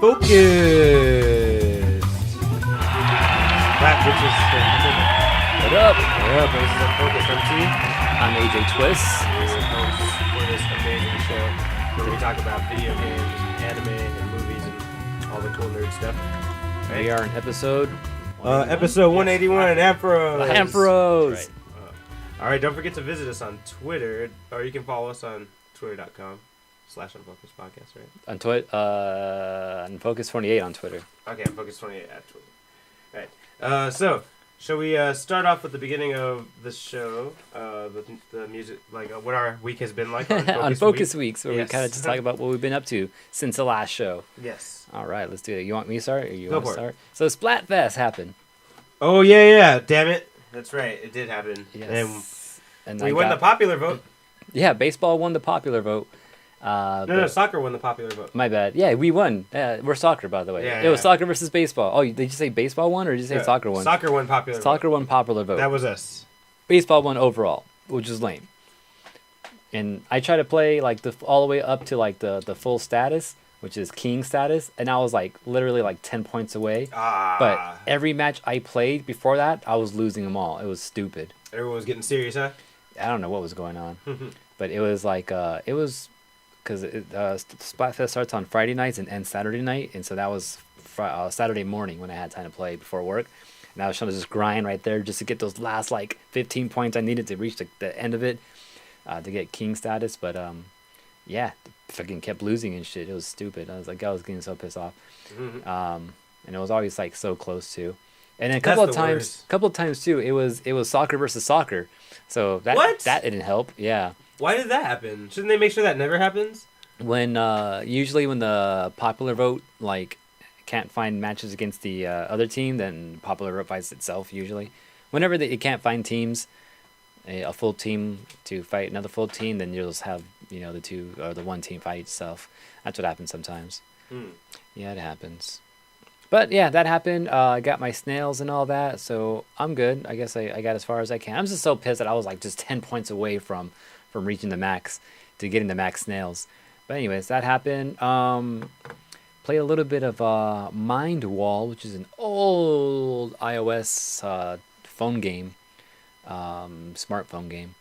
Unfocused. Clap, bitches. What up? This is Unfocused. I'm T. I'm AJ Twist. This is host for this amazing show where we talk about video games, anime, and movies, and all the cool nerd stuff. We are in episode... Episode 181, Ampharos. Ampharos. Right. All right, don't forget to visit us on Twitter, or you can follow us on twitter.com/Unfocused Podcast, right? On Unfocused28 on Twitter. Okay, Unfocused28 at Twitter. Right. So, shall we start off with the beginning of the show, the music, like what our week has been like On Focus Weeks, where Yes. we kind of just talk about what we've been up to since the last show. Yes. All right, let's do it. You want me to start, or you Go want to for it. start? So Splatfest happened. Oh, yeah, damn it. That's right, it did happen. Yes. And we won the popular vote. Yeah, baseball won the popular vote. No, soccer won the popular vote. My bad. Yeah, we won. We're soccer, by the way. Yeah, it was yeah. soccer versus baseball. Oh, did you say baseball won, or did you say soccer won? Soccer won popular vote. Soccer won popular vote. That was us. Baseball won overall, which is lame. And I tried to play like all the way up to like the full status, which is king status, and I was like literally like 10 points away. But every match I played before that, I was losing them all. It was stupid. Everyone was getting serious, huh? I don't know what was going on, but it was like because Splatfest starts on Friday nights and ends Saturday night, and so that was Saturday morning when I had time to play before work, and I was trying to just grind right there just to get those last like 15 points I needed to reach the end of it to get king status, but yeah, fucking kept losing and shit. It was stupid. I was getting so pissed off, and it was always like so close too. And then a couple of times too, it was soccer versus soccer, so that didn't help. Yeah. Why did that happen? Shouldn't they make sure that never happens? When usually when the popular vote like can't find matches against the other team, then popular vote fights itself. Usually, whenever it can't find teams, a full team to fight another full team, then you'll just have the two or the one team fight itself. That's what happens sometimes. Yeah, it happens. But yeah, that happened. I got my snails and all that, so I'm good. I guess I got as far as I can. I'm just so pissed that I was like just 10 points away from reaching the max to getting the max snails. But anyways, that happened. Played a little bit of Mind Wall, which is an old iOS phone game, smartphone game.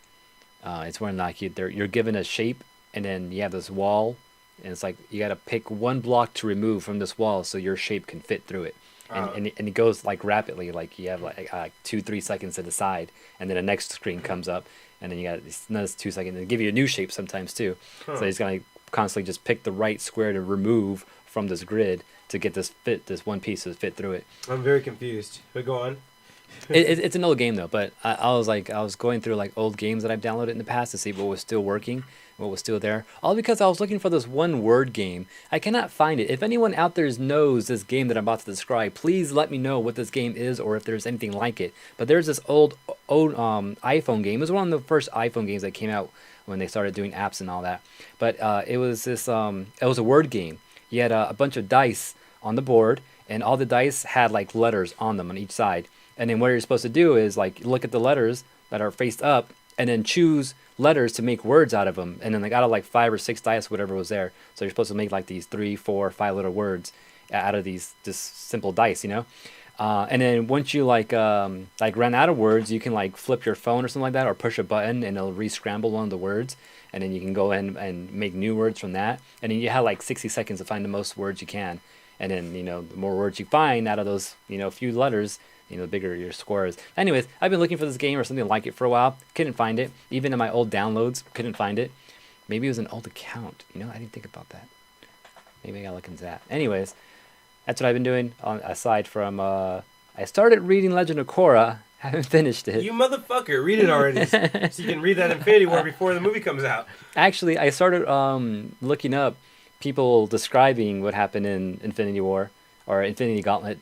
It's when like you're given a shape, and then you have this wall. And it's like you got to pick one block to remove from this wall so your shape can fit through it. And it goes like rapidly, like you have like 2-3 seconds to decide, and then the next screen comes up, and then you got another 2 seconds, and give you a new shape sometimes too. So he's gonna constantly just pick the right square to remove from this grid to get this one piece to fit through it. I'm very confused. But go on. It's an old game though, but I was going through like old games that I've downloaded in the past to see what was still working, what was still there. All because I was looking for this one word game. I cannot find it. If anyone out there knows this game that I'm about to describe, please let me know what this game is or if there's anything like it. But there's this old iPhone game. It was one of the first iPhone games that came out when they started doing apps and all that. But it was this it was a word game. You had a bunch of dice on the board, and all the dice had like letters on them on each side. And then what you're supposed to do is like look at the letters that are faced up and then choose letters to make words out of them. And then like out of like 5 or 6 dice, whatever was there. So you're supposed to make like these 3, 4, 5 little words out of these just simple dice, and then once you like run out of words, you can like flip your phone or something like that, or push a button and it'll re-scramble one of the words. And then you can go in and make new words from that. And then you have like 60 seconds to find the most words you can. And then, the more words you find out of those, few letters, the bigger your score is. Anyways, I've been looking for this game or something like it for a while. Couldn't find it. Even in my old downloads, couldn't find it. Maybe it was an old account. I didn't think about that. Maybe I gotta look into that. Anyways, that's what I've been doing. Aside from, I started reading Legend of Korra. Haven't finished it. You motherfucker, read it already. So you can read that Infinity War before the movie comes out. Actually, I started looking up people describing what happened in Infinity War or Infinity Gauntlet.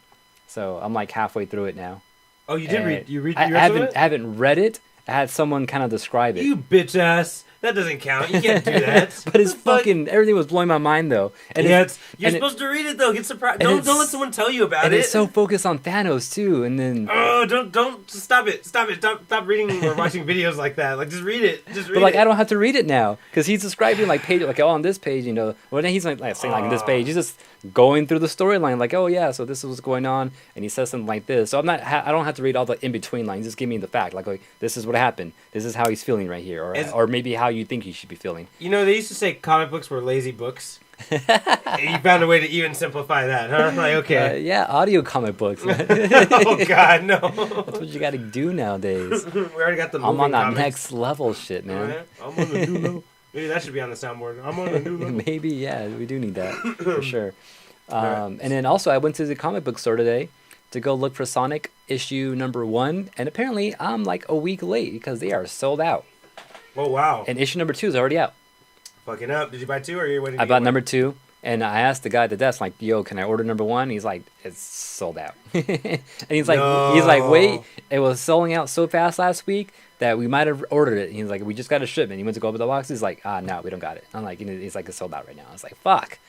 So I'm like halfway through it now. Oh, you did read? You read? I haven't read it. I had someone kind of describe it. You bitch ass. That doesn't count. You can't do that. But it's fucking everything was blowing my mind though. And yeah, you're supposed to read it though. Get surprised. Don't let someone tell you about it. And it's so focused on Thanos too. And then don't stop it. Stop reading or watching videos like that. Like just read it. Just read but like it. I don't have to read it now because he's describing like page like on this page, you know. Well, then he's like saying like this page. He's just going through the storyline like, oh yeah, so this is what's going on, and he says something like this. So I don't have to read all the in between lines. Just give me the fact. Like this is what happened. This is how he's feeling right here, or maybe how you think he should be feeling. You know, they used to say comic books were lazy books. You found a way to even simplify that, huh? Like, okay. Yeah, audio comic books. Oh, God, no. That's what you got to do nowadays. We already got the moving I'm on that comics. next level shit, man. Right? I'm on the new level. Maybe that should be on the soundboard. I'm on the new level. Maybe, yeah, we do need that, for sure. And then also, I went to the comic book store today to go look for Sonic issue number 1, and apparently I'm like a week late because they are sold out. Oh, wow. And issue number 2 is already out. Fucking up. Did you buy 2 or are you waiting to I bought number 2, and I asked the guy at the desk, like, yo, can I order number 1? He's like, it's sold out. And he's like, wait, it was selling out so fast last week that we might have ordered it. He's like, we just got a shipment. He went to go open the box. He's like, no, we don't got it. I'm like, he's like, it's sold out right now. I was like, fuck.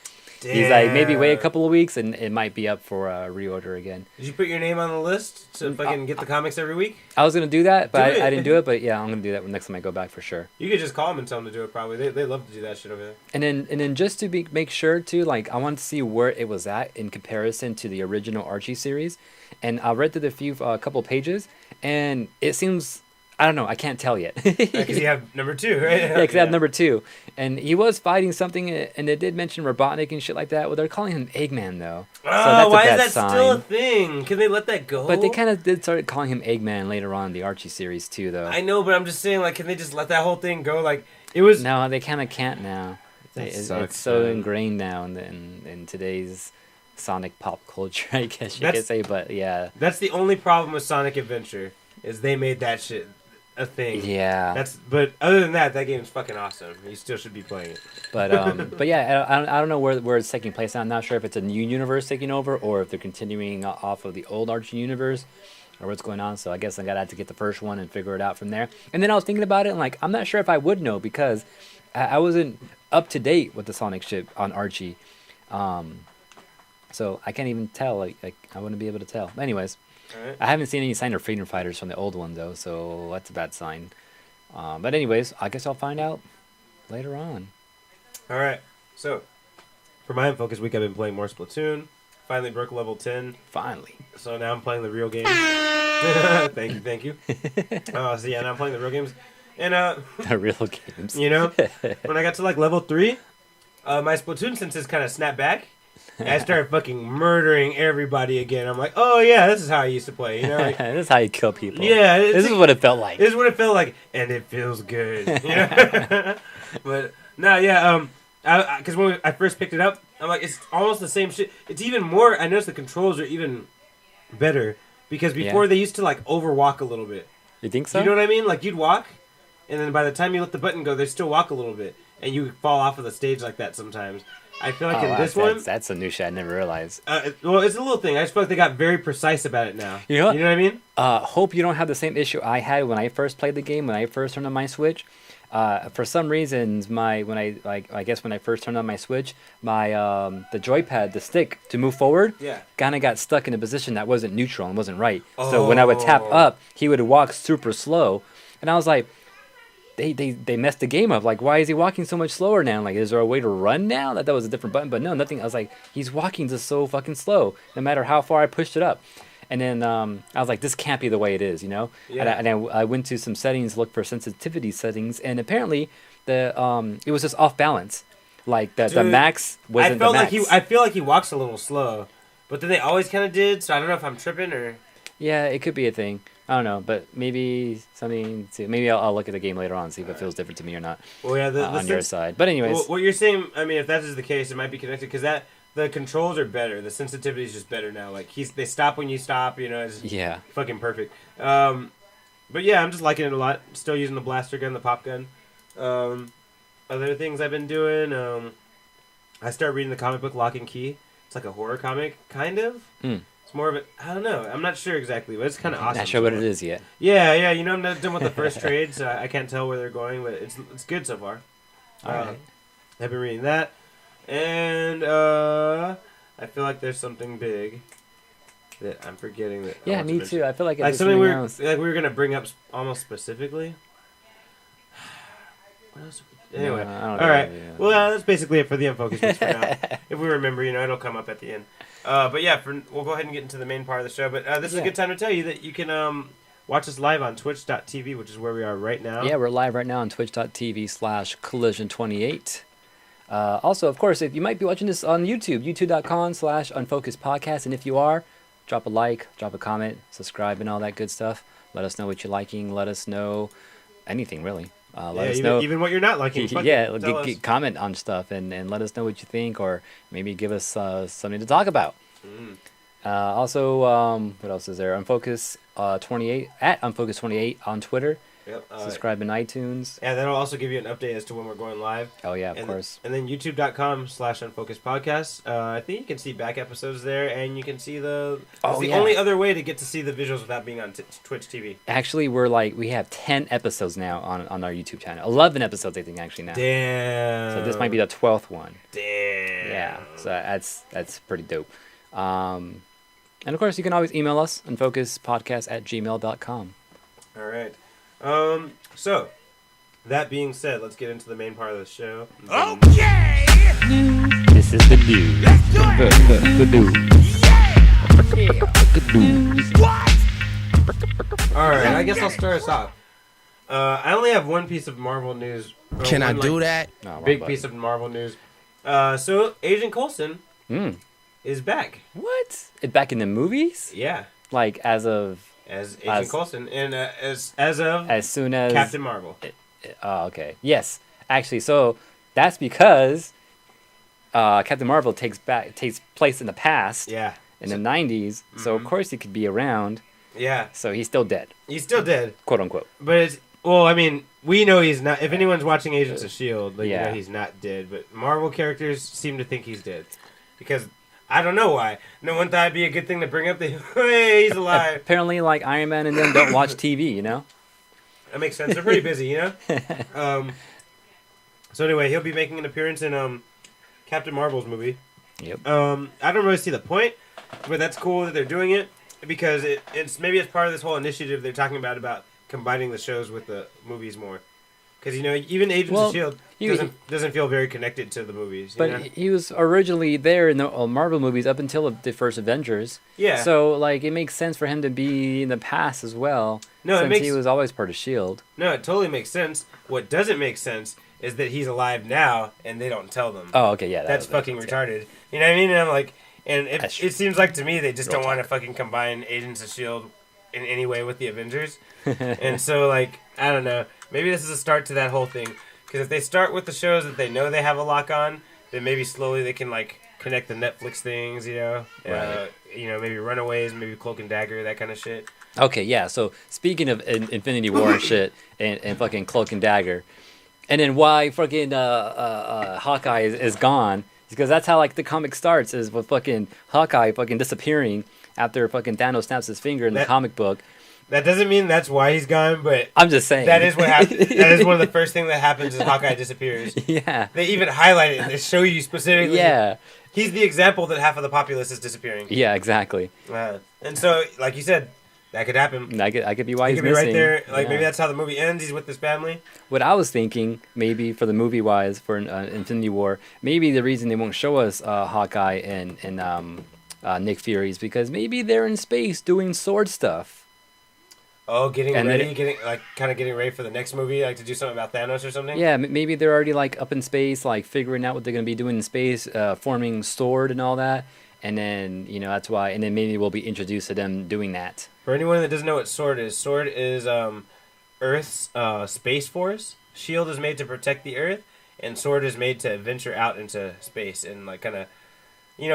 Damn. He's like, maybe wait a couple of weeks and it might be up for reorder again. Did you put your name on the list to fucking get the comics every week? I was going to do that, but I didn't do it. But yeah, I'm going to do that next time I go back for sure. You could just call them and tell them to do it probably. They love to do that shit over there. And then just to make sure too, like I wanted to see where it was at in comparison to the original Archie series. And I read through the couple pages and it seems... I don't know. I can't tell yet. Because you have number 2, right? Yeah, because I have number 2. And he was fighting something, and they did mention Robotnik and shit like that. Well, they're calling him Eggman, though. Oh, so that's why is that still a thing? Can they let that go? But they kind of did start calling him Eggman later on in the Archie series, too, though. I know, but I'm just saying, like, can they just let that whole thing go? Like, it was... No, they kind of can't now. It's so ingrained now in today's Sonic pop culture, I guess you could say. But, yeah. That's the only problem with Sonic Adventure, is they made that shit... a thing. Yeah. But other than that game's fucking awesome. You still should be playing it. But yeah, I don't know where it's taking place now. I'm not sure if it's a new universe taking over or if they're continuing off of the old Archie universe or what's going on. So I guess I'm gonna have to get the first one and figure it out from there. And then I was thinking about it and like I'm not sure if I would know because I wasn't up to date with the Sonic ship on Archie. So I can't even tell. Like I wouldn't be able to tell. Anyways. Right. I haven't seen any sign of Freedom Fighters from the old one, though, so that's a bad sign. But anyways, I guess I'll find out later on. All right. So, for my Unfocused week, I've been playing more Splatoon. Finally broke level 10. Finally. So now I'm playing the real games. Thank you. So yeah, now I'm playing the real games. And the real games. You know, when I got to like level 3, my Splatoon senses kind of snapped back. I started fucking murdering everybody again. I'm like, oh yeah, this is how I used to play. You know, like, this is how you kill people. Yeah, this is what it felt like. This is what it felt like, and it feels good. You know? But no, yeah, because when I first picked it up, I'm like, it's almost the same shit. It's even more. I noticed the controls are even better because before they used to like overwalk a little bit. You think so? You know what I mean? Like you'd walk, and then by the time you let the button go, they still walk a little bit, and you fall off of the stage like that sometimes. I feel like in this one... That's a new shit I never realized. Well, it's a little thing. I just feel like they got very precise about it now. You know what? You know what I mean? Hope you don't have the same issue I had when I first played the game, when I first turned on my Switch. For some reasons, when I first turned on my Switch, the joypad, the stick to move forward, kind of got stuck in a position that wasn't neutral and wasn't right. Oh. So when I would tap up, he would walk super slow. And I was like... They messed the game up. Like, why is he walking so much slower now? Like, is there a way to run now? That was a different button, but no, nothing. I was like, he's walking just so fucking slow, no matter how far I pushed it up. And then I was like, this can't be the way it is, you know? Yeah. And I went to some settings, looked for sensitivity settings, and apparently it was just off balance. Like, the max wasn't the max. I feel like he walks a little slow, but then they always kind of did, so I don't know if I'm tripping or... Yeah, it could be a thing. I don't know, but maybe something. Maybe I'll look at the game later on and see if it feels different to me or not. Well, yeah, on your side. But anyways, what you're saying, I mean, if that is the case, it might be connected because the controls are better. The sensitivity is just better now. Like they stop when you stop. You know, it's fucking perfect. But yeah, I'm just liking it a lot. Still using the blaster gun, the pop gun. Other things I've been doing. I started reading the comic book Lock and Key. It's like a horror comic, kind of. It's more of it. I don't know. I'm not sure exactly, but it's kind of awesome. Not sure what it is yet. Yeah. You know, I'm not done with the first trade, so I can't tell where they're going, but it's good so far. All right. I've been reading that, and I feel like there's something big that I'm forgetting. That yeah, me too. I feel like it's something we were gonna bring up almost specifically. What else? Anyway, all right. Well, that's basically it for the Unfocused ones for now. If we remember, it'll come up at the end. But yeah, we'll go ahead and get into the main part of the show. But this is a good time to tell you that you can watch us live on twitch.tv, which is where we are right now. Yeah, we're live right now on twitch.tv/collision28. Also, of course, if you might be watching this on YouTube, youtube.com/unfocusedpodcast. And if you are, drop a like, drop a comment, subscribe, and all that good stuff. Let us know what you're liking. Let us know anything, really. Let us know even what you're not liking. Comment on stuff and let us know what you think, or maybe give us something to talk about. Also, what else is there? Unfocused 28 at Unfocused 28 on Twitter. Yep. Subscribe in iTunes. Yeah, that'll also give you an update as to when we're going live. Oh yeah, of course. And then youtube.com/unfocusedpodcast. I think you can see back episodes there, and you can see the only other way to get to see the visuals without being on Twitch TV. Actually, we have 10 episodes now on our YouTube channel. 11 episodes, I think, actually now. Damn. So this might be the 12th one. Damn. Yeah. So that's pretty dope. And of course, you can always email us unfocusedpodcast@gmail.com. All right. So, that being said, let's get into the main part of the show. Okay! This is the news. Let's do it! The news. The news. What? Alright, I guess I'll start us off. I only have one piece of Marvel news. Can I do that? No, big piece of Marvel news. So, Agent Coulson is back. What? Back in the movies? Yeah. Like, as Agent Coulson, and as soon as Captain Marvel. Oh, okay. Yes, actually, so that's because Captain Marvel takes place in the past. Yeah. In the 90s, so of course he could be around. Yeah. So he's still dead. He's still dead, quote unquote. But we know he's not. If anyone's watching Agents of S.H.I.E.L.D., you know he's not dead. But Marvel characters seem to think he's dead because. I don't know why. No one thought it'd be a good thing to bring up hey, he's alive. Apparently, like Iron Man and them don't watch TV, you know? That makes sense. They're pretty busy, you know? So anyway, he'll be making an appearance in Captain Marvel's movie. Yep. I don't really see the point, but that's cool that they're doing it because it's part of this whole initiative they're talking about combining the shows with the movies more. Because, even Agents of S.H.I.E.L.D. doesn't feel very connected to the movies. But he was originally there in the Marvel movies up until the first Avengers. Yeah. So, it makes sense for him to be in the past as well. No, since he was always part of S.H.I.E.L.D. No, it totally makes sense. What doesn't make sense is that he's alive now and they don't tell them. Oh, okay, yeah. That's fucking retarded. You know what I mean? And I'm like... And it seems like to me they just don't want to fucking combine Agents of S.H.I.E.L.D. in any way with the Avengers. And so, I don't know. Maybe this is a start to that whole thing. Because if they start with the shows that they know they have a lock on, then maybe slowly they can, connect the Netflix things, Right. Maybe Runaways, maybe Cloak and Dagger, that kind of shit. Okay, yeah. So, speaking of Infinity War and shit, and fucking Cloak and Dagger, and then why fucking Hawkeye is gone, because that's how, the comic starts, is with fucking Hawkeye fucking disappearing after fucking Thanos snaps his finger in the comic book. That doesn't mean that's why he's gone, but... I'm just saying. That is what happens. That is one of the first things that happens is Hawkeye disappears. Yeah. They even highlight it. They show you specifically. Yeah. He's the example that half of the populace is disappearing. Yeah, exactly. And so, like you said, that could happen. I could be why he's missing. He could be right there. Yeah. Maybe that's how the movie ends. He's with his family. What I was thinking, maybe for the movie-wise, for Infinity War, maybe the reason they won't show us Hawkeye and Nick Fury is because maybe they're in space doing sword stuff. Oh, getting ready for the next movie, to do something about Thanos or something? Yeah, maybe they're already, up in space, figuring out what they're going to be doing in space, forming sword and all that. And then, that's why, and then maybe we'll be introduced to them doing that. For anyone that doesn't know what sword is Earth's space force. S.H.I.E.L.D. is made to protect the Earth, and sword is made to venture out into space and,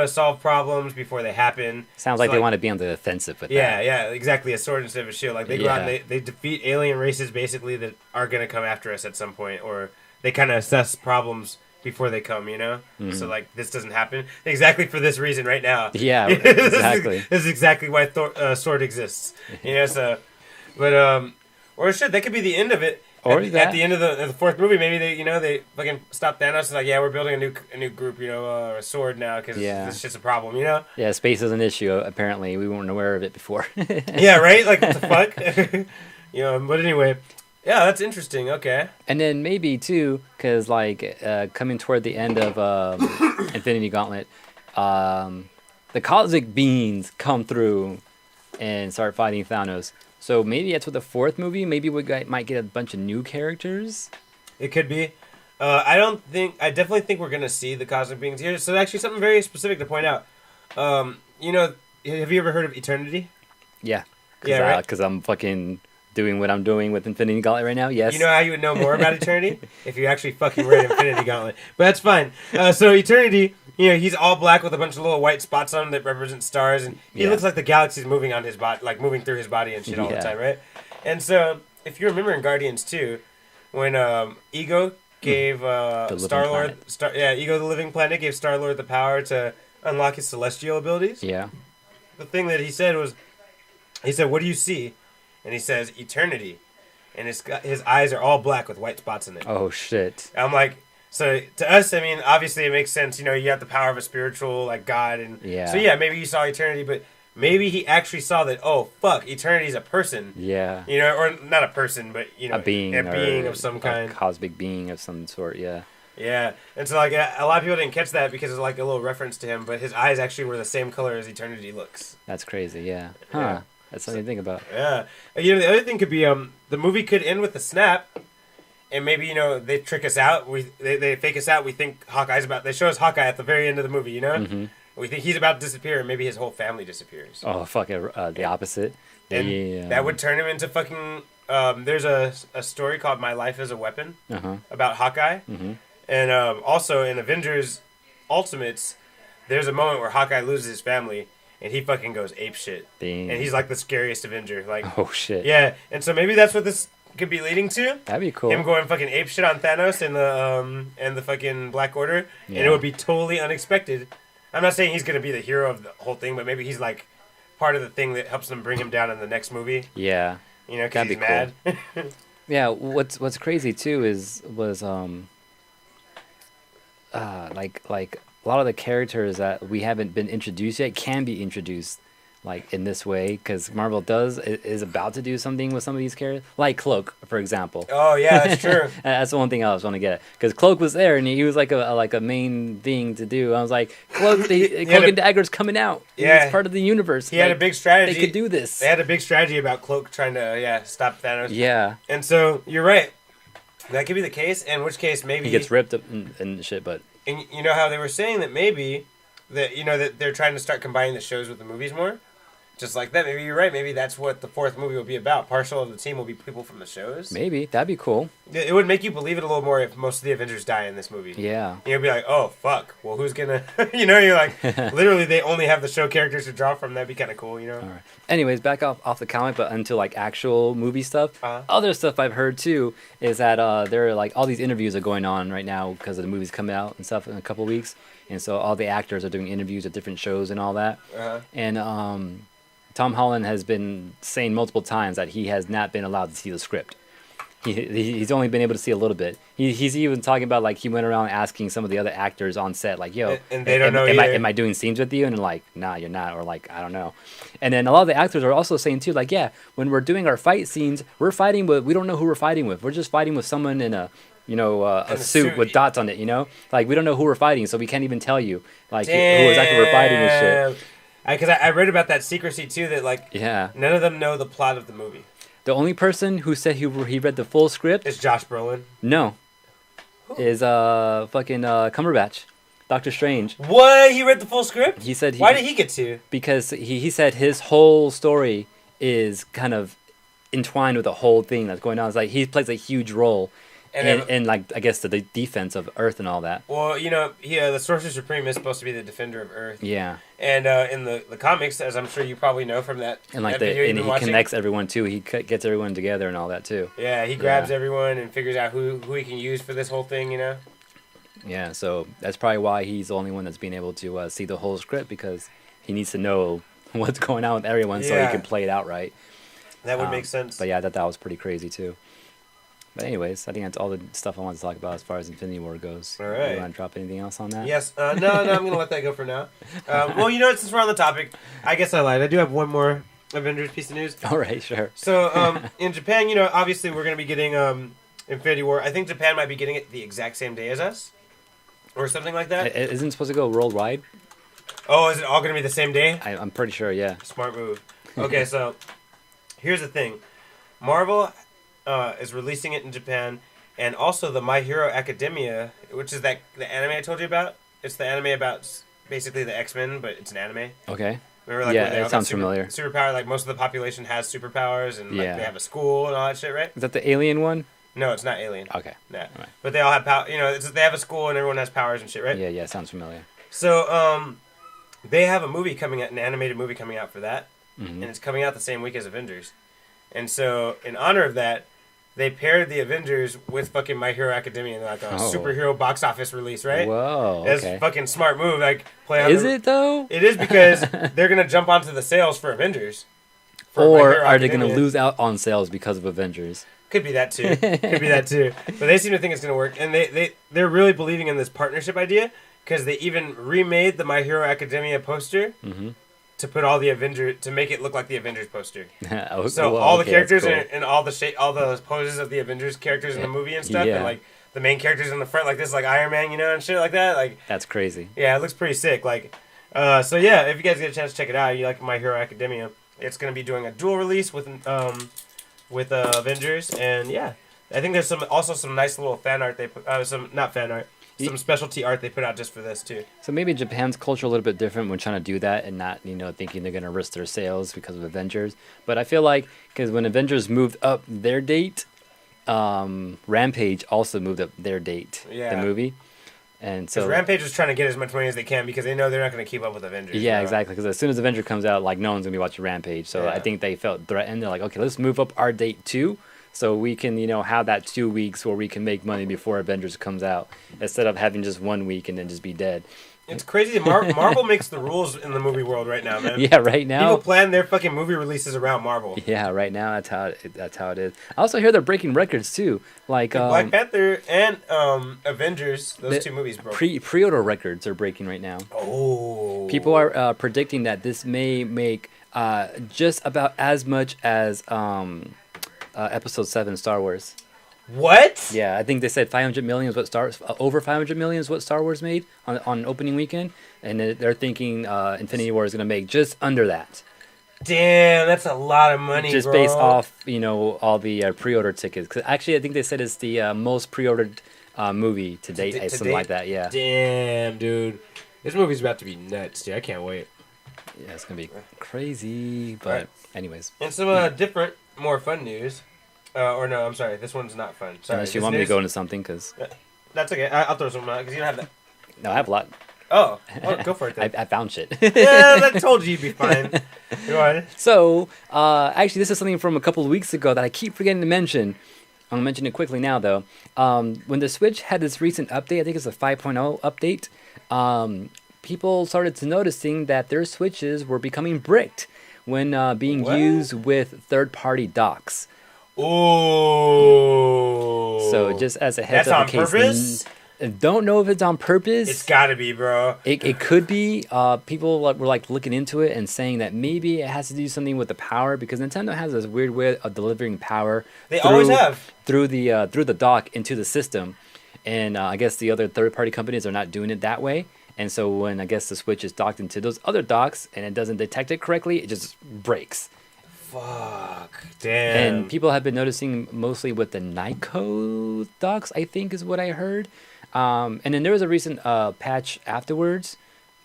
solve problems before they happen. Sounds like they want to be on the defensive with that. Yeah, exactly. A sword instead of a shield. They go out and they defeat alien races basically that are going to come after us at some point, or they kind of assess problems before they come, you know? So, like, this doesn't happen exactly for this reason right now. Yeah, exactly. This is exactly why Sword exists, you know? So, but, or shit, that could be the end of it. Or at the end of the fourth movie, maybe they fucking stop Thanos and like, yeah, we're building a new group, you know, a Sword now because this shit's a problem, you know? Yeah, space is an issue. Apparently, we weren't aware of it before. Yeah, right? Like, what the fuck? You know, but anyway, yeah, that's interesting. Okay. And then maybe too, because like coming toward the end of Infinity Gauntlet, the cosmic beings come through and start fighting Thanos. So maybe that's what the fourth movie. Maybe we might get a bunch of new characters. It could be. I definitely think we're gonna see the cosmic beings here. So actually, something very specific to point out. You know, have you ever heard of Eternity? Yeah. Yeah, right. Because I'm fucking doing what I'm doing with Infinity Gauntlet right now. Yes. You know how you would know more about Eternity if you actually fucking read Infinity Gauntlet. But that's fine. So Eternity, you know, he's all black with a bunch of little white spots on him that represent stars, and he looks like the galaxy's moving on his body, like moving through his body and shit all the time, right? And so, if you remember in Guardians 2, when Ego gave Star-Lord, Ego the Living Planet gave Star-Lord the power to unlock his celestial abilities. Yeah. The thing that he said was, "What do you see?" And he says, "Eternity," and his eyes are all black with white spots in it. Oh shit! I'm like. So to us, I mean, obviously it makes sense. You know, you have the power of a spiritual, like God, and so yeah, maybe you saw Eternity, but maybe he actually saw that. Oh fuck, Eternity's a person. Yeah. You know, or not a person, but you know, a being of some kind, a cosmic being of some sort. Yeah. Yeah, and so like a lot of people didn't catch that because it's like a little reference to him, but his eyes actually were the same color as Eternity looks. That's crazy. Yeah. Huh. Yeah. That's something to think about. Yeah. You know, the other thing could be the movie could end with a snap. And maybe, you know, they trick us out. They fake us out. We think Hawkeye's about... They show us Hawkeye at the very end of the movie, you know? Mm-hmm. We think he's about to disappear, and maybe his whole family disappears. Oh, fuck it. The opposite. And that would turn him into fucking... there's a story called My Life as a Weapon about Hawkeye. Mm-hmm. And also in Avengers Ultimates, there's a moment where Hawkeye loses his family, and he fucking goes apeshit. Dang. And he's like the scariest Avenger. Like, oh, shit. Yeah, and so maybe that's what this... could be leading to. That'd be cool. Him going fucking ape shit on Thanos and the fucking Black Order, and it would be totally unexpected. I'm not saying he's gonna be the hero of the whole thing, but maybe he's like part of the thing that helps them bring him down in the next movie. Yeah, you know, because he's mad. Cool. Yeah, what's crazy too was like a lot of the characters that we haven't been introduced yet can be introduced. Like in this way, because Marvel is about to do something with some of these characters, like Cloak, for example. Oh yeah, that's true. That's the one thing I was trying to get at, because Cloak was there and he was like a main thing to do. I was like, Cloak and Dagger's coming out. Yeah, it's part of the universe. He had a big strategy. They could do this. They had a big strategy about Cloak trying to stop Thanos. Yeah, and so you're right. That could be the case. In which case, maybe he gets ripped up and shit. But and you know how they were saying that maybe that they're trying to start combining the shows with the movies more. Just like that, maybe you're right. Maybe that's what the fourth movie will be about. Partial of the team will be people from the shows. Maybe that'd be cool. It would make you believe it a little more if most of the Avengers die in this movie. Yeah, you'd be like, "Oh fuck! Well, who's gonna?" You know, you're like, literally, they only have the show characters to draw from. That'd be kind of cool, you know. All right. Anyways, back off the comic, but into like actual movie stuff. Other stuff I've heard too is that there are like all these interviews are going on right now because of the movies coming out and stuff in a couple of weeks, and so all the actors are doing interviews at different shows and all that. And Tom Holland has been saying multiple times that he has not been allowed to see the script. He's only been able to see a little bit. He's even talking about like he went around asking some of the other actors on set like, "Yo, and they don't know am I doing scenes with you?" And they're like, "Nah, you're not," or like, "I don't know." And then a lot of the actors are also saying too, like, "Yeah, when we're doing our fight scenes, we don't know who we're fighting with. We're just fighting with someone in a a suit with dots on it. You know, like we don't know who we're fighting, so we can't even tell you like who exactly we're fighting and shit." Because I read about that secrecy too, that like none of them know the plot of the movie. The only person who said he read the full script is Josh Brolin. No, is fucking Cumberbatch, Doctor Strange. What? He read the full script? He said. Why did he get to? Because he said his whole story is kind of entwined with the whole thing that's going on. It's like he plays a huge role. And like I guess the defense of Earth and all that. Well, you know, the Sorcerer Supreme is supposed to be the defender of Earth. Yeah. And in the comics, as I'm sure you probably know from that, and like he connects everyone too. He gets everyone together and all that too. Yeah, he grabs everyone and figures out who he can use for this whole thing. You know. Yeah, so that's probably why he's the only one that's being able to see the whole script, because he needs to know what's going on with everyone so he can play it out right. That would make sense. But yeah, that was pretty crazy too. But anyways, I think that's all the stuff I wanted to talk about as far as Infinity War goes. All right. You want to drop anything else on that? Yes. No, I'm going to let that go for now. Well, you know what? Since we're on the topic, I guess I lied. I do have one more Avengers piece of news. All right, sure. So, in Japan, obviously we're going to be getting Infinity War. I think Japan might be getting it the exact same day as us. Or something like that. Isn't it supposed to go worldwide? Oh, is it all going to be the same day? I'm pretty sure, yeah. Smart move. Okay, so here's the thing. Marvel is releasing it in Japan, and also the My Hero Academia, which is the anime I told you about. It's the anime about basically the X-Men, but it's an anime. Okay. Remember, yeah, it sounds familiar. Superpower, like most of the population has superpowers, and like, they have a school and all that shit, right? Is that the alien one? No, it's not Alien. Okay. Yeah. Right. But they all have power. They have a school and everyone has powers and shit, right? Yeah, sounds familiar. So, they have a movie coming out, an animated movie coming out for that, mm-hmm. and it's coming out the same week as Avengers. And so, in honor of that, they paired the Avengers with fucking My Hero Academia, like a superhero box office release, right? Whoa. That's a fucking smart move. Like, is it though? It is, because they're gonna jump onto the sales for Avengers. Or are they gonna lose out on sales because of Avengers? Could be that too. But they seem to think it's going to work. And they're really believing in this partnership idea, because they even remade the My Hero Academia poster mm-hmm. to put all the Avengers, to make it look like the Avengers poster. So whoa, all the characters cool. and all the poses of the Avengers characters in the movie and stuff. And like the main characters in the front, like this, like Iron Man, and shit like that. Like, that's crazy. Yeah, it looks pretty sick. Like, so yeah, if you guys get a chance to check it out, you like My Hero Academia, it's going to be doing a dual release with Avengers, and yeah, I think there's also some nice little fan art they put. Some specialty art they put out just for this too. So maybe Japan's culture a little bit different when trying to do that, and not thinking they're gonna risk their sales because of Avengers. But I feel like, because when Avengers moved up their date, Rampage also moved up their date. Yeah. The movie. And so Rampage is trying to get as much money as they can, because they know they're not going to keep up with Avengers. Yeah, exactly. Because as soon as Avenger comes out, like, no one's going to be watching Rampage. So I think they felt threatened. They're like, okay, let's move up our date too, so we can, have that 2 weeks where we can make money before Avengers comes out, instead of having just 1 week and then just be dead. It's crazy. Marvel makes the rules in the movie world right now, man. Yeah, right now. People plan their fucking movie releases around Marvel. Yeah, right now that's how it is. I also hear they're breaking records too, like Black Panther and Avengers. Those two movies broke. Pre-order records are breaking right now. Oh. People are predicting that this may make just about as much as Episode 7 Star Wars. What? Yeah, I think they said 500 million is what over 500 million is what Star Wars made on opening weekend, and they're thinking Infinity War is going to make just under that. Damn, that's a lot of money, just bro. Based off all the pre-order tickets. 'Cause actually, I think they said it's the most pre-ordered movie to date, something like that. Yeah. Damn, dude, this movie's about to be nuts, dude. I can't wait. Yeah, it's gonna be crazy. But anyways, and some different, more fun news. Or no, I'm sorry. This one's not fun. Sorry. Unless you want me to go into something, because... That's okay. I'll throw some out, because you don't have that. No, I have a lot. Oh, well, go for it then. I found shit. Yeah, I told you you'd be fine. Go on. So, actually, this is something from a couple of weeks ago that I keep forgetting to mention. I'm going to mention it quickly now, though. When the Switch had this recent update, I think it's a 5.0 update, people started to noticing that their Switches were becoming bricked when being used with third-party docks. Oh. So just as a heads up, that's on purpose? Don't know if it's on purpose. It's gotta be, bro. It could be. People were looking into it and saying that maybe it has to do something with the power, because Nintendo has this weird way of delivering power. They always have through the dock into the system, and I guess the other third-party companies are not doing it that way. And so when I guess the Switch is docked into those other docks and it doesn't detect it correctly, it just breaks. Fuck. Damn. And people have been noticing mostly with the Nyko docks, I think is what I heard. And then there was a recent patch afterwards.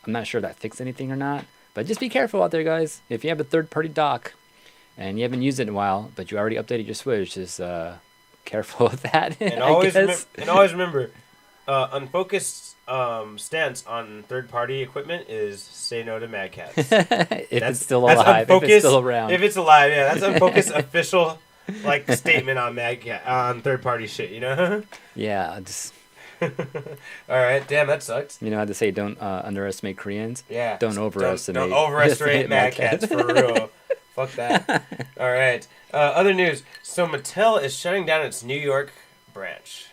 I'm not sure if that fixed anything or not. But just be careful out there, guys. If you have a third-party dock and you haven't used it in a while, but you already updated your Switch, just careful with that. And always remember, Unfocused stance on third-party equipment is say no to Mad Cats. If it's still alive, if it's still around. If it's alive, yeah, that's Unfocused official statement on Mad Cat on third-party shit, you know? Yeah, just All right, damn, that sucks. You know how to say don't underestimate Koreans? Yeah. Don't overestimate. Don't overestimate Mad Cats, for real. Fuck that. All right. Other news. So Mattel is shutting down its New York branch.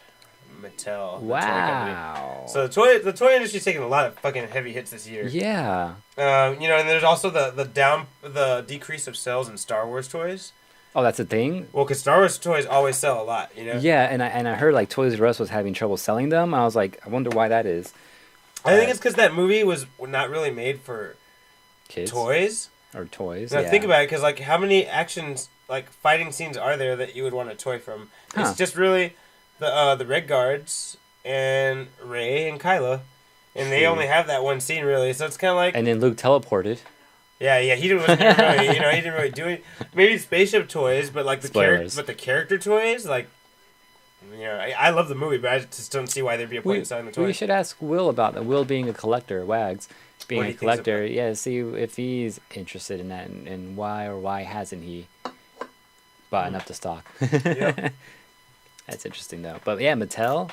Mattel. Wow. So the toy industry's taking a lot of fucking heavy hits this year. Yeah. And there's also the decrease of sales in Star Wars toys. Oh, that's a thing? Well, because Star Wars toys always sell a lot, Yeah, and I heard like Toys R Us was having trouble selling them. I was like, I wonder why that is. I think it's because that movie was not really made for kids toys. Or toys. Now think about it, because like how many actions, like fighting scenes, are there that you would want a toy from? Huh. It's just really the Red Guards and Rey and Kylo, and they only have that one scene really. So it's kind of like. And then Luke teleported. Yeah, he wasn't really, he didn't really do it. Maybe spaceship toys, but like the character toys, like, I love the movie, but I just don't see why there'd be a point in selling the toy. We should ask Will about that. Will being a collector, Wags being a collector. Yeah, see if he's interested in that and why or why hasn't he bought enough to stock. Yep. That's interesting though. But yeah, Mattel,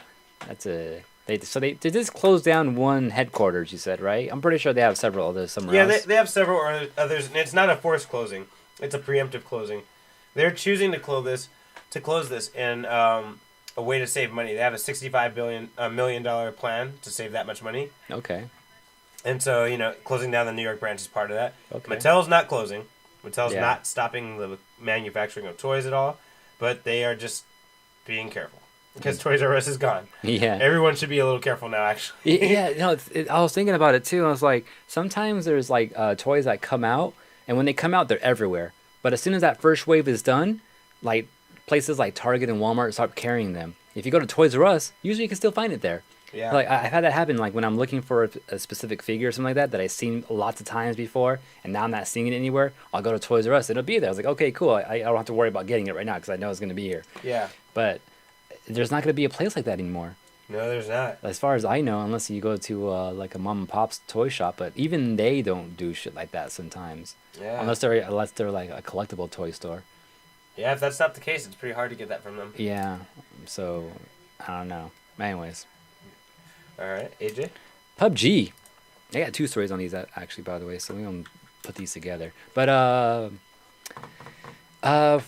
they just closed down one headquarters, you said, right? I'm pretty sure they have several others somewhere else. Yeah, they have several others, and it's not a forced closing. It's a preemptive closing. They're choosing to close this in a way to save money. They have a $65 million plan to save that much money. Okay. And so, closing down the New York branch is part of that. Okay. Mattel's not closing. Mattel's not stopping the manufacturing of toys at all, but they are just being careful. Because Toys R Us is gone. Yeah. Everyone should be a little careful now, actually. Yeah, no, I was thinking about it too. I was like, sometimes there's like toys that come out, and when they come out, they're everywhere. But as soon as that first wave is done, like places like Target and Walmart start carrying them. If you go to Toys R Us, usually you can still find it there. Yeah. Like I've had that happen. Like when I'm looking for a specific figure or something like that I've seen lots of times before, and now I'm not seeing it anywhere. I'll go to Toys R Us. It'll be there. I was like, okay, cool. I don't have to worry about getting it right now because I know it's going to be here. Yeah. But there's not going to be a place like that anymore. No, there's not. As far as I know, unless you go to like a mom and pop's toy shop, but even they don't do shit like that sometimes. Yeah. Unless they're like a collectible toy store. Yeah, if that's not the case, it's pretty hard to get that from them. Yeah. So I don't know. Anyways. All right, AJ. PUBG. I got two stories on these actually, by the way, so we're gonna put these together. But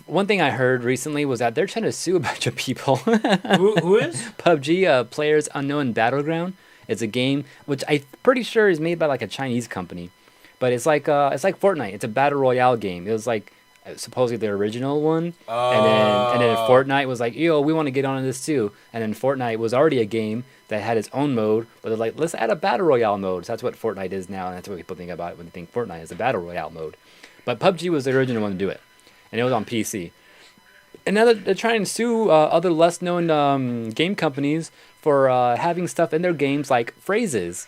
one thing I heard recently was that they're trying to sue a bunch of people. Who is? PUBG, Players Unknown Battleground. It's a game which I'm pretty sure is made by like a Chinese company, but it's like Fortnite. It's a battle royale game. It was like supposedly the original one, and then Fortnite was like, yo, we want to get on this too. And then Fortnite was already a game that had its own mode, but they're like, let's add a battle royale mode. So that's what Fortnite is now, and that's what people think about it when they think Fortnite is a battle royale mode. But PUBG was the original one to do it, and it was on PC. And now they're trying to sue other less-known game companies for having stuff in their games like phrases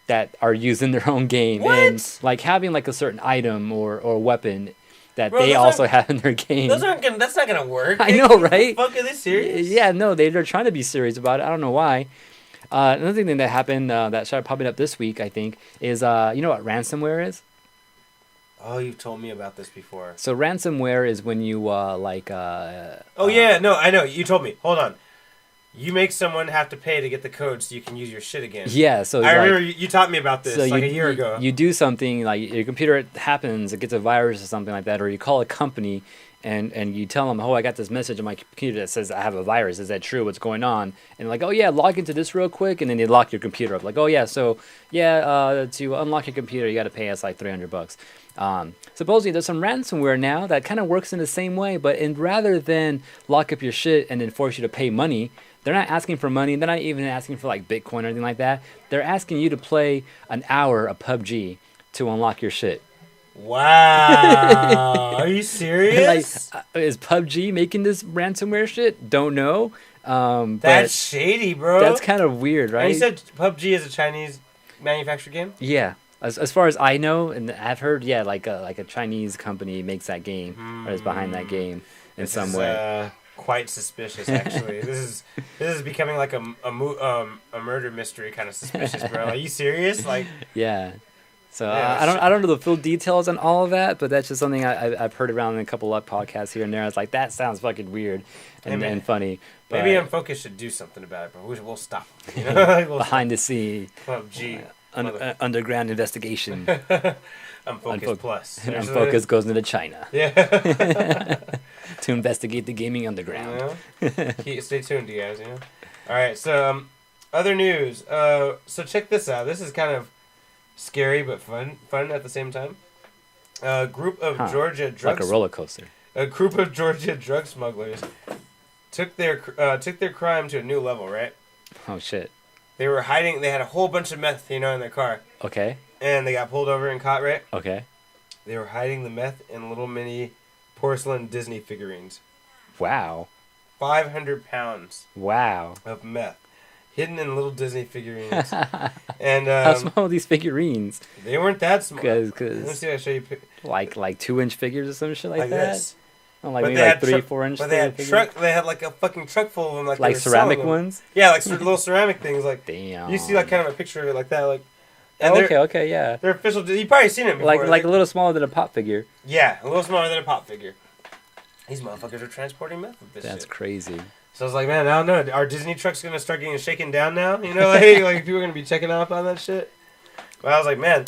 that are used in their own game, and like having like a certain item or weapon that they also have in their game. That's not gonna work. I know, right? Fuck, are they serious? Yeah, no, they're trying to be serious about it. I don't know why. Another thing that happened that started popping up this week, I think, is you know what ransomware is? Oh, you've told me about this before. So ransomware is when you yeah, no, I know. You told me. Hold on. You make someone have to pay to get the code so you can use your shit again. Yeah, so I remember you taught me about this a year ago. You do something like your computer it gets a virus or something like that, or you call a company and you tell them, oh, I got this message on my computer that says I have a virus. Is that true? What's going on? And like, oh yeah, log into this real quick, and then they lock your computer up. Like, oh yeah, so yeah, to unlock your computer, you got to pay us like $300. Supposedly there's some ransomware now that kind of works in the same way, but rather than lock up your shit and then force you to pay money, they're not asking for money. They're not even asking for like Bitcoin or anything like that. They're asking you to play an hour of PUBG to unlock your shit. Wow. Are you serious? Like, is PUBG making this ransomware shit? Don't know. That's shady, bro. That's kind of weird, right? And you said PUBG is a Chinese manufactured game? Yeah. As far as I know, and I've heard, yeah, like a Chinese company makes that game or is behind that game in some way. Quite suspicious, actually. This is becoming like a murder mystery kind of suspicious, bro. Are you serious? Like, yeah. So I don't know the full details on all of that, but that's just something I've heard around in a couple of podcasts here and there. I was like, that sounds fucking weird and funny. But maybe Unfocused should do something about it, but we'll stop. You know? Behind the scene, PUBG, underground investigation. Unfocused Plus. And Unfocused goes into China. Yeah. To investigate the gaming underground. Stay tuned, you guys. You know. All right. So other news. So check this out. This is kind of scary but fun at the same time. A group of Georgia drug like a roller coaster. A group of Georgia drug smugglers took their crime to a new level. Right. Oh shit. They were hiding. They had a whole bunch of meth, in their car. Okay. And they got pulled over and caught. Right. Okay. They were hiding the meth in little mini porcelain Disney figurines. Wow. 500 pounds. Wow. Of meth. Hidden in little Disney figurines. And how small are these figurines? They weren't that small. Cause let me see if I show you. Like 2-inch figures or some shit like that? This. Oh, like maybe like 3-4 inch. But they had they had like a fucking truck full of them. Like ceramic ones? Yeah, like little ceramic things. Like, damn. You see like kind of a picture of it like that. Like, and okay, yeah. They're official. You've probably seen it before. Like a little smaller than a pop figure. Yeah, a little smaller than a pop figure. These motherfuckers are transporting meth with this That's shit. crazy. So I was like, man, I don't know. Are Disney trucks going to start getting shaken down now? You know, like people are going to be checking off on that shit? But I was like, man,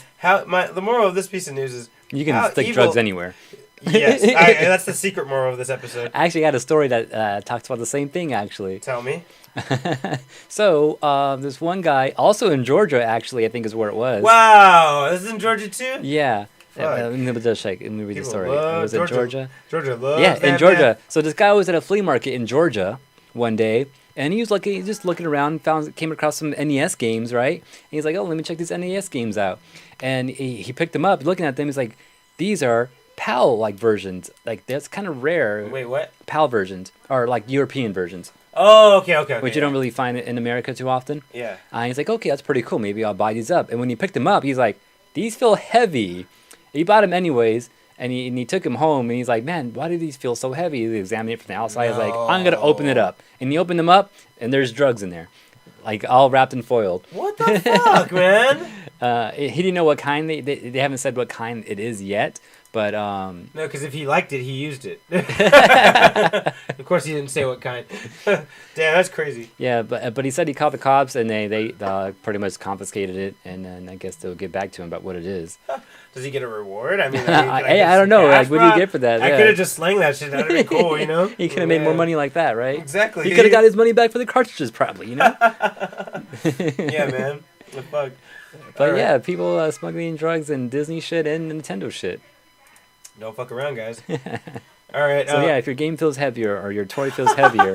the moral of this piece of news is... You can stick drugs anywhere. Yes, that's the secret moral of this episode. I actually had a story that talks about the same thing, actually. Tell me. So, this one guy, also in Georgia, actually, I think is where it was. Wow, this is in Georgia too? Yeah. Let me read the story. Was it Georgia? Georgia loves Yeah, in Georgia. Man. So this guy was at a flea market in Georgia one day, and he was just looking around, came across some NES games, right? And he's like, oh, let me check these NES games out. And he picked them up, looking at them, he's like, these are PAL-like versions. Like, that's kind of rare. Wait, what? PAL versions, or like European versions. Oh, okay. Which you don't really find it in America too often. Yeah. And he's like, okay, that's pretty cool. Maybe I'll buy these up. And when he picked them up, he's like, these feel heavy. He bought them anyways, and he took them home, and he's like, man, why do these feel so heavy? He examined it from the outside. He's like, I'm going to open it up. And he opened them up, and there's drugs in there, like all wrapped and foiled. What the fuck, man? He didn't know what kind. They haven't said what kind it is yet. But no, because if he liked it, he used it. Of course, he didn't say what kind. Damn, that's crazy. Yeah, but he said he called the cops, and they pretty much confiscated it, and then I guess they'll get back to him about what it is. Does he get a reward? I mean, I don't know. Like, what do you get for that? I could have just slung that shit. That'd be cool, you know. He could have made more money like that, right? Exactly. He could have got his money back for the cartridges, probably. You know. Yeah, man. The fuck. But yeah, people smuggling drugs and Disney shit and Nintendo shit. Don't fuck around, guys. All right. So yeah, if your game feels heavier or your toy feels heavier,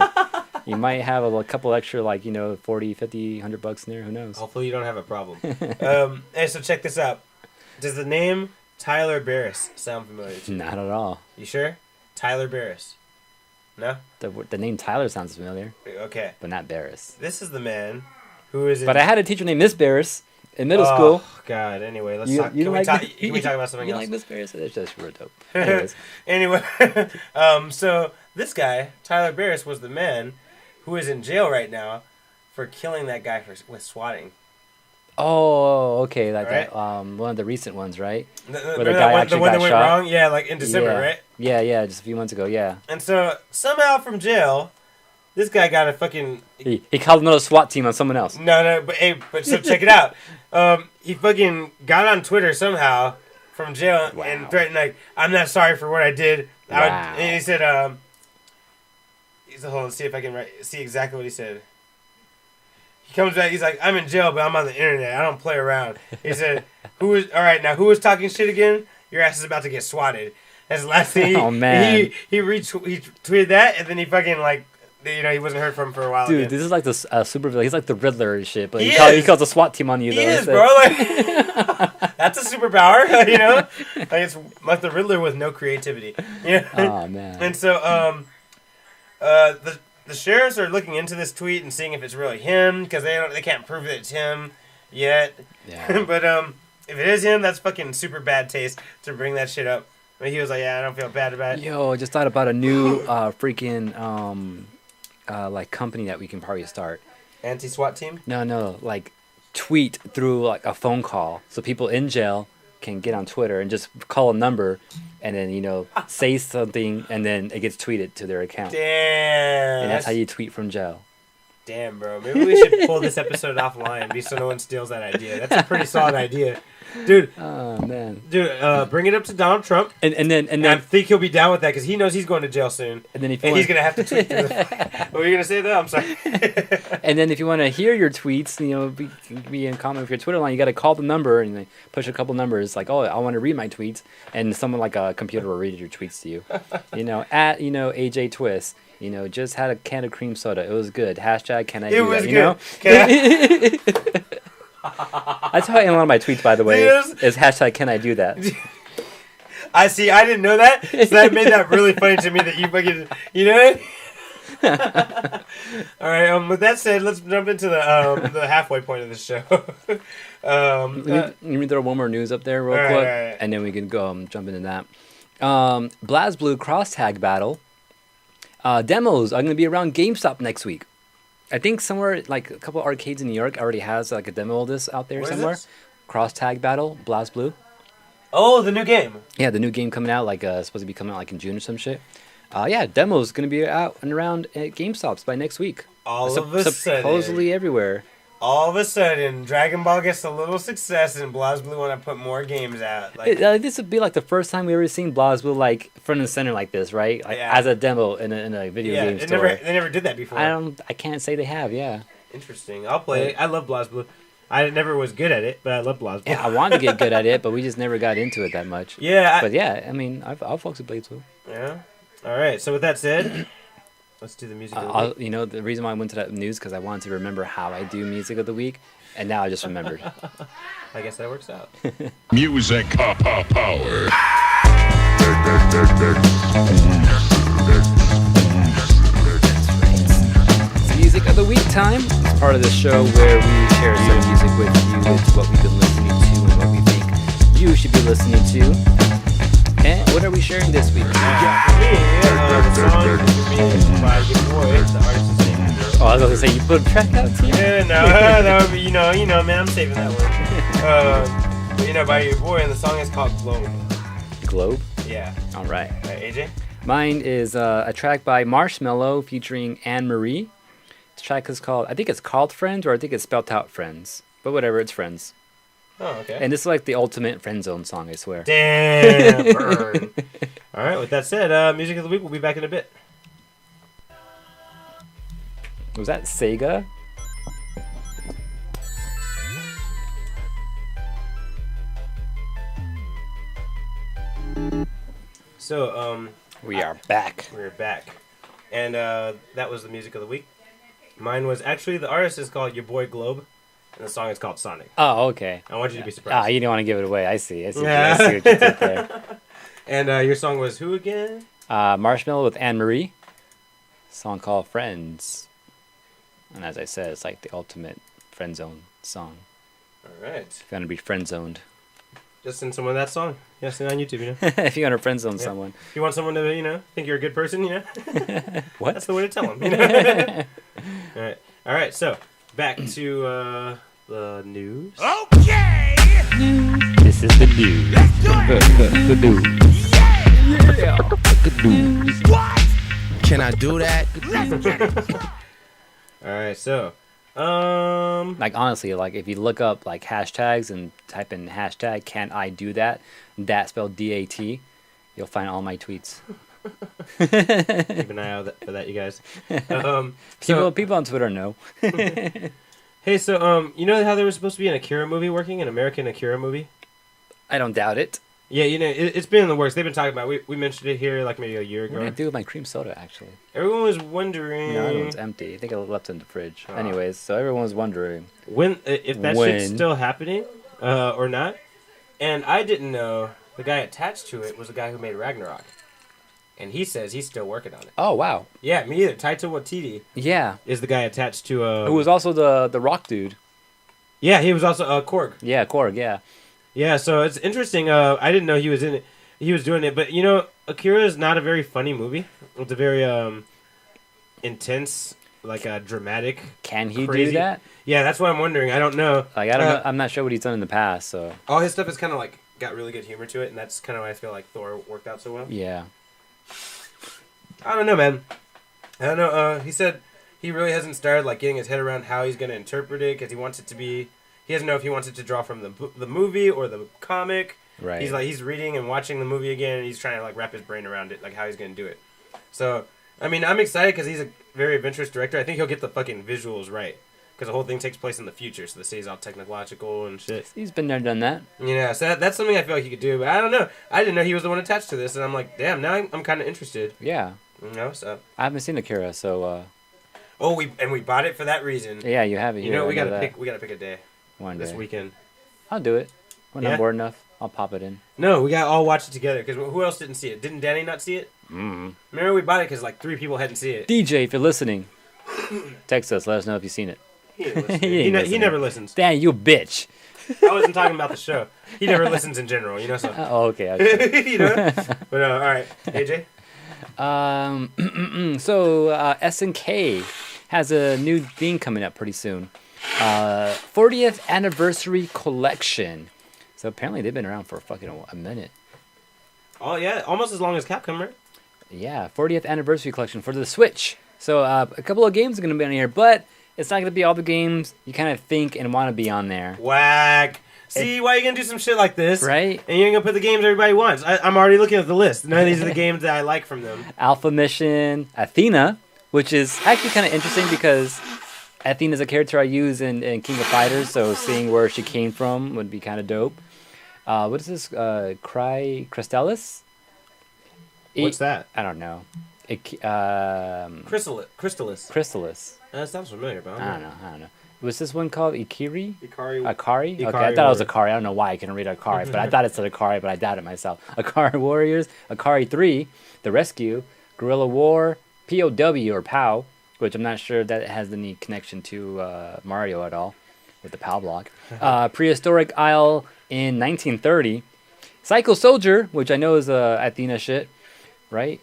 you might have a couple extra, like, $40, $50, $100 in there. Who knows? Hopefully you don't have a problem. Hey, so check this out. Does the name Tyler Barris sound familiar to you? Not at all. You sure? Tyler Barris. No? The name Tyler sounds familiar. Okay. But not Barris. This is the man who is... But I had a teacher named Miss Barris in middle school. Oh, God. Anyway, let's talk. Can we talk about something else? You like Miss Barris? That's just real dope. Anyways. Anyway, so this guy, Tyler Barris, was the man who is in jail right now for killing that guy with swatting. Oh, okay, like right? that. One of the recent ones, right? Where the guy actually got shot. Wrong? Yeah, like in December, right? Yeah, just a few months ago. Yeah. And so somehow from jail, this guy got a fucking. He called another SWAT team on someone else. No, but so check it out. He fucking got on Twitter somehow from jail and threatened, like, I'm not sorry for what I did. And he said, hold on, see if I can see exactly what he said. He comes back, he's like, I'm in jail, but I'm on the internet. I don't play around. He said, who was talking shit again? Your ass is about to get swatted. That's the last thing. Oh, man. He tweeted that, and then he fucking, like, he wasn't heard from for a while. Dude, this is like the super villain. He's like the Riddler and shit, but he calls a SWAT team on you, though. He is, bro. Like, that's a superpower, you know? Like, it's like the Riddler with no creativity. Yeah. Oh, man. And so, the sheriffs are looking into this tweet and seeing if it's really him, because they can't prove that it's him yet. Yeah. But if it is him, that's fucking super bad taste to bring that shit up. But he was like, yeah, I don't feel bad about it. Yo, I just thought about a new freaking like company that we can probably start. Anti-SWAT team? No, like tweet through like a phone call. So people in jail can get on Twitter and just call a number, and then say something, and then it gets tweeted to their account. Damn. And that's how you tweet from jail. Damn, bro. Maybe we should pull this episode offline, so no one steals that idea. That's a pretty solid idea. Dude. Oh, man. Dude, bring it up to Donald Trump. And then I think he'll be down with that because he knows he's going to jail soon. And then he's going to have to tweet through What were you going to say, though? I'm sorry. And then if you want to hear your tweets, be in comment with your Twitter line, you got to call the number and then push a couple numbers like, oh, I want to read my tweets. And someone like a computer will read your tweets to you. At, AJ Twist. Just had a can of cream soda. It was good. Hashtag can I do that? That's how I end a lot of my tweets, by the way. Is hashtag can I do that? I see. I didn't know that, so that made that really funny to me that you fucking, All right. With that said, let's jump into the halfway point of the show. Let me throw one more news up there real quick, right. And then we can go jump into that. BlazBlue cross tag battle. Demos are going to be around GameStop next week. I think somewhere, like a couple arcades in New York already has like a demo of this out there somewhere. Cross tag battle, BlazBlue. Oh, the new game. Yeah, the new game coming out, supposed to be coming out like in June or some shit. Demo's going to be out and around at GameStops by next week. Supposedly everywhere. All of a sudden, Dragon Ball gets a little success, and BlazBlue want to put more games out. This would be like the first time we ever seen BlazBlue like front and center like this, right? As a demo in a video game store. They never did that before. I can't say they have. Yeah. Interesting. I'll play it. I love BlazBlue. I never was good at it, but I love BlazBlue. Yeah, I wanted to get good at it, but we just never got into it that much. Yeah. I'll fuck with BlazBlue. Yeah. All right. So with that said. Let's do the music of the week. The reason why I went to that news because I wanted to remember how I do music of the week, and now I just remembered. I guess that works out. Music power. Music of the week time. It's part of the show where we share some music with you. It's what we've been listening to and what we think you should be listening to. And what are we sharing this week? The song is by your boy, the artist's name. Oh, I was going to say, you put a track out too? Yeah, no, that would be, man, I'm saving that one. But, by your boy, and the song is called Globe. Globe? Yeah. All right. AJ? Mine is a track by Marshmello featuring Anne Marie. The track is called, I think it's called Friends, or I think it's spelled out Friends. But whatever, it's Friends. Oh, okay. And this is like the ultimate friend zone song, I swear. Damn, burn. All right, with that said, music of the week, we'll be back in a bit. Was that Sega? So, we are back. We're back. And that was the music of the week. Mine was actually, the artist is called Your Boy Globe. And the song is called Sonic. Oh, okay. I want you to be surprised. You didn't want to give it away. I see. I see what you did there. And your song was who again? Marshmello with Anne Marie. Song called Friends. And as I said, it's like the ultimate friend zone song. All right. If you want to be friend zoned. Just send someone that song. Yeah, send it on YouTube, If you want to friend zone someone. If you want someone to, think you're a good person, What? That's the way to tell them, All right, so back to the news. Okay! This is the news. Let's do it! The news. Yeah! The news. What? Can I do that? Let's get it! All right, so, like honestly, like if you look up like hashtags and type in hashtag can I do that, that spelled DAT, you'll find all my tweets. Keep an eye out for that, you guys. People on Twitter know. Hey, so you know how there was supposed to be an Akira movie working, an American Akira movie? I don't doubt it. Yeah, it's been in the works. They've been talking about it. We mentioned it here like maybe a year ago. What did I do with my cream soda, actually? Everyone was wondering. No, that one's empty. I think I left it in the fridge. Anyways, so everyone was wondering if that shit's still happening or not. And I didn't know the guy attached to it was the guy who made Ragnarok. And he says he's still working on it. Oh, wow. Yeah, me either. Taika Waititi is the guy attached to... who was also the rock dude. Yeah, he was also Korg. Yeah, Korg, yeah. Yeah, so it's interesting. I didn't know he was in it. He was doing it. But, Akira is not a very funny movie. It's a very intense, dramatic. Can he crazy. do that? Yeah, that's what I'm wondering. I don't know. I'm not sure what he's done in the past, so... All his stuff is kind of got really good humor to it, and that's kind of why I feel like Thor worked out so well. Yeah. I don't know, man. I don't know. He said he really hasn't started like getting his head around how he's going to interpret it because he wants it to be. He doesn't know if he wants it to draw from the movie or the comic. Right. He's reading and watching the movie again, and he's trying to like wrap his brain around it, like how he's going to do it. So, I mean, I'm excited because he's a very adventurous director. I think he'll get the fucking visuals right because the whole thing takes place in the future, so the city's all technological and shit. He's been there, done that. Yeah, so that's something I feel like he could do, but I don't know. I didn't know he was the one attached to this, and I'm like, damn, now I'm kind of interested. Yeah. You know, so. I haven't seen Akira, so. Oh, we bought it for that reason. Yeah, you have it. You know, we gotta pick a day. One day. This weekend. I'll do it when Yeah? I'm bored enough. I'll pop it in. No, we gotta all watch it together because who else didn't see it? Didn't Danny not see it? Mm. Remember we bought it because like 3 people hadn't seen it. DJ, if you're listening, text us. Let us know if you've seen it. He ain't listening. He never listens. Dan, you a bitch. I wasn't talking about the show. He never listens in general, you know. So. Oh, okay. You know. But all right, AJ. So SNK has a new thing coming up pretty soon. 40th anniversary collection. So apparently they've been around for fucking a minute. Oh yeah, almost as long as Capcom, right? Yeah, 40th anniversary collection for the Switch. So a couple of games are going to be on here, but it's not going to be all the games you kind of think and want to be on there. Whack. See, why are you going to do some shit like this? Right? And you're going to put the games everybody wants. I'm already looking at the list. None of these are the games that I like from them. Alpha Mission, Athena, which is actually kind of interesting because Athena's a character I use in King of Fighters, so seeing where she came from would be kind of dope. What is this? Crystallis? What's that? I don't know. Crystallis. Crystallis. That sounds familiar, but I don't know. Was this one called Ikiri? Ikari. Akari? Okay, I thought it was Akari. I don't know why I couldn't read Akari, but I thought it said Akari, but I doubted myself. Akari Warriors, Akari 3, The Rescue, Guerrilla War, POW or POW, which I'm not sure that it has any connection to Mario at all, with the POW block. Prehistoric Isle in 1930. Psycho Soldier, which I know is Athena shit, right?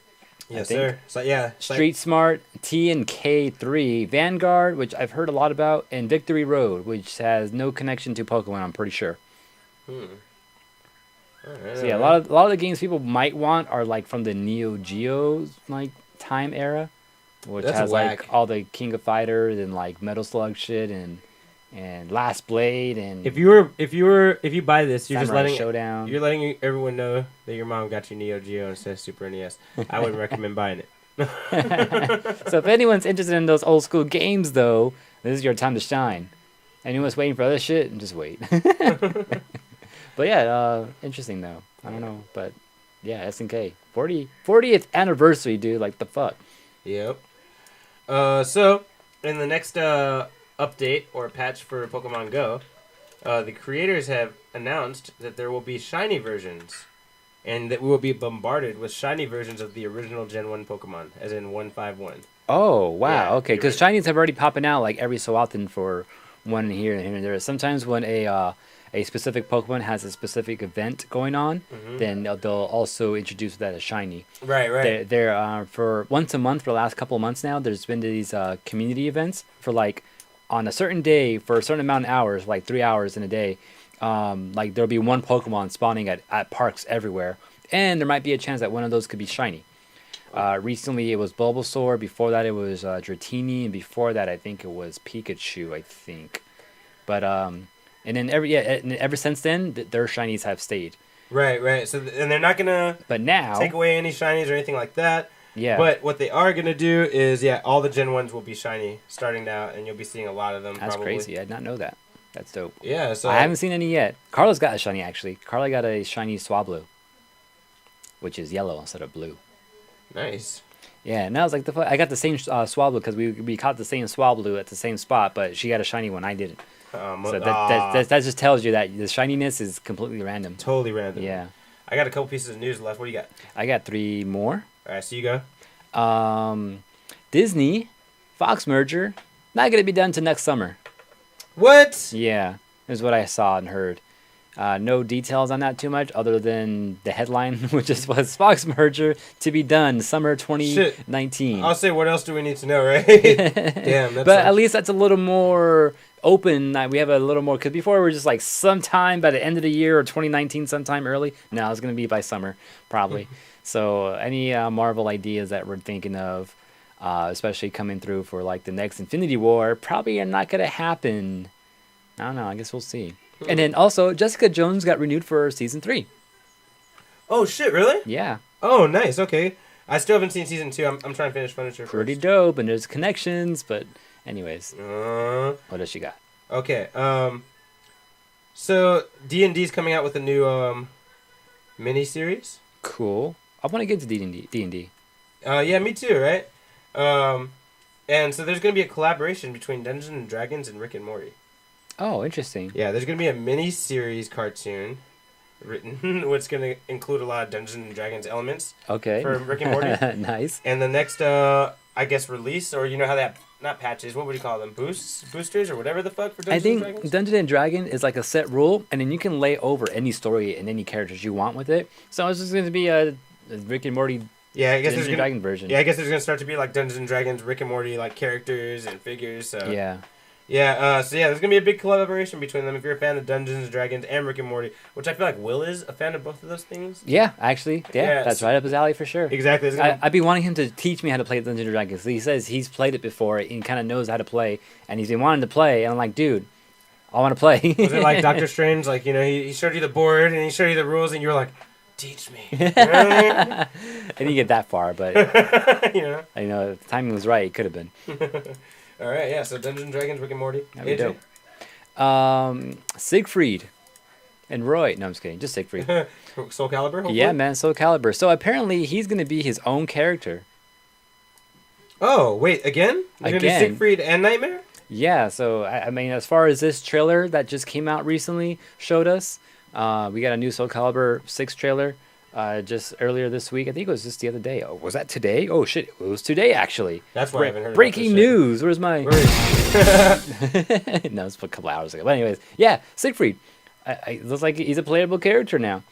Yes, sir. So, yeah. Street Smart, T and K3, Vanguard, which I've heard a lot about, and Victory Road, which has no connection to Pokemon, I'm pretty sure. Right, So yeah, a lot of the games people might want are like from the Neo Geo like time era, which That's has whack. like all the King of Fighters and like Metal Slug shit and Last Blade and If you buy this, you're just Samurai letting Showdown. You're letting everyone know that your mom got you Neo Geo instead of Super NES. I wouldn't recommend buying it. So if anyone's interested in those old school games, though, this is your time to shine. Anyone's waiting for other shit, just wait. But yeah, interesting though. I don't know, but yeah, SNK 40th anniversary, dude. Like the fuck. Yep. So in the next update or patch for Pokemon Go, the creators have announced that there will be shiny versions, and that we will be bombarded with shiny versions of the original Gen 1 Pokemon, as in 151. Oh wow, Yeah, okay. Because shinies have already popping out like every so often for one here and there. Sometimes when a specific Pokemon has a specific event going on, then they'll also introduce that as shiny. Right. They're for once a month for the last couple of months now. There's been these community events for like on a certain day for a certain amount of hours, like 3 hours in a day. Like there'll be one Pokemon spawning at parks everywhere, and there might be a chance that one of those could be shiny. Recently it was Bulbasaur. Before that it was Dratini, and before that I think it was Pikachu. I think, but and then ever since then their shinies have stayed. Right. So and they're not gonna now take away any shinies or anything like that. Yeah. But what they are gonna do is all the Gen 1s will be shiny starting now, and you'll be seeing a lot of them. That's probably. crazy. I did not know that. That's dope. Yeah. So I haven't seen any yet. Carla's got a shiny actually. Carla got a shiny Swablu, which is yellow instead of blue. Nice. Yeah, and I was like, I got the same Swablu because we caught the same Swablu at the same spot, but she got a shiny one, I didn't. So that just tells you that the shininess is completely random. Totally random. Yeah. I got a couple pieces of news left. What do you got? I got 3 more. All right, so you go. Disney, Fox merger, not going to be done till next summer. What? Yeah, is what I saw and heard. No details on that too much, other than the headline, which was Fox merger to be done summer 2019. I'll say, what else do we need to know, right? Damn. But at least that's a little more open. We have a little more, because before we were just like sometime by the end of the year or 2019, sometime early. Now it's going to be by summer, probably. So any Marvel ideas that we're thinking of, especially coming through for like the next Infinity War, probably are not going to happen. I don't know. I guess we'll see. And then also, Jessica Jones got renewed for season 3. Oh shit! Really? Yeah. Oh, nice. Okay. I still haven't seen season 2. I'm trying to finish Punisher. Pretty dope, and there's connections, but anyways. What else you got? Okay. So D&D's coming out with a new mini-series. Cool. I want to get to D&D. Yeah, me too, right? And so there's going to be a collaboration between Dungeons and Dragons and Rick and Morty. Oh, interesting. Yeah, there's going to be a mini-series cartoon written, which is going to include a lot of Dungeons and Dragons elements. Okay. For Rick and Morty. Nice. And the next, I guess, release, or you know how they have, not patches, what would you call them? Boosters, or whatever the fuck for Dungeons and Dragons? I think Dungeons and Dragons is like a set rule, and then you can lay over any story and any characters you want with it. So it's just going to be a Rick and Morty I guess Dungeons and Dragons version. Yeah, I guess there's going to start to be like Dungeons and Dragons, Rick and Morty, like characters and figures. So. Yeah. Yeah, so yeah, there's going to be a big collaboration between them if you're a fan of Dungeons and Dragons and Rick and Morty, which I feel like Will is a fan of both of those things. Yeah, actually. Yeah, that's right up his alley for sure. Exactly. I'd be wanting him to teach me how to play Dungeons and Dragons. He says he's played it before and kind of knows how to play, and he's been wanting to play, and I'm like, dude, I want to play. Was it like Doctor Strange? Like, you know, he showed you the board and he showed you the rules, and you were like, teach me. I didn't get that far, but you know, if the timing was right, it could have been. All right, yeah. So Dungeons and Dragons, Rick and Morty. That'd be dope. Siegfried and Roy. No, I'm just kidding. Just Siegfried. Soul Calibur. Hopefully? Yeah, man, Soul Calibur. So apparently he's gonna be his own character. Oh wait, again? You're gonna do Siegfried and Nightmare? Yeah. So I mean, as far as this trailer that just came out recently showed us, we got a new Soul Calibur 6 trailer. Just earlier this week. I think it was just the other day. Oh, was that today? Oh shit, it was today actually. That's why I haven't heard breaking news. Where's my? Where is No, it's a couple hours ago. But anyways, yeah, Siegfried. It looks like he's a playable character now.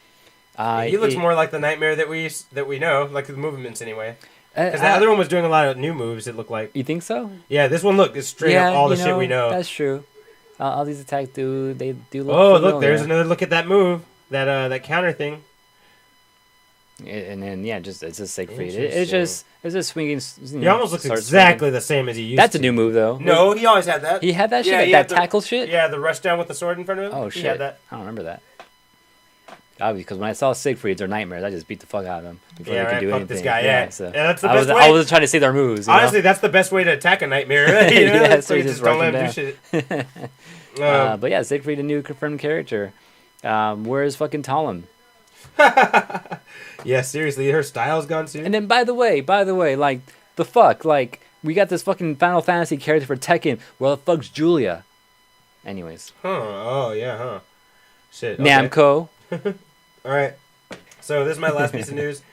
He looks more like the Nightmare that we know, like the movements anyway. Because the other one was doing a lot of new moves. It looked like. You think so? Yeah, this one is straight up all the shit we know. That's true. All these attacks do look. Oh, look! There's another look at that move. That counter thing. And then it's just Siegfried. It's just swinging. He almost looks exactly the same as he used to. That's a new move though. No, he always had that. He had that shit. That tackle shit. Yeah, the rush down with the sword in front of him. Oh shit! He had that. I don't remember that. Obviously, because when I saw Siegfried's or Nightmares, I just beat the fuck out of them before they could do anything. This guy, yeah. So that's the best way. I was trying to see their moves. Honestly, that's the best way to attack a Nightmare. You know? So you just don't let him do shit. But yeah, Siegfried, a new confirmed character. Where's fucking Talon? Yeah, seriously, her style's gone too. And then by the way, like the fuck, like we got this fucking Final Fantasy character for Tekken. Where the fuck's Julia? Anyways. Oh yeah. Shit. Okay. Namco. All right. So this is my last piece of news.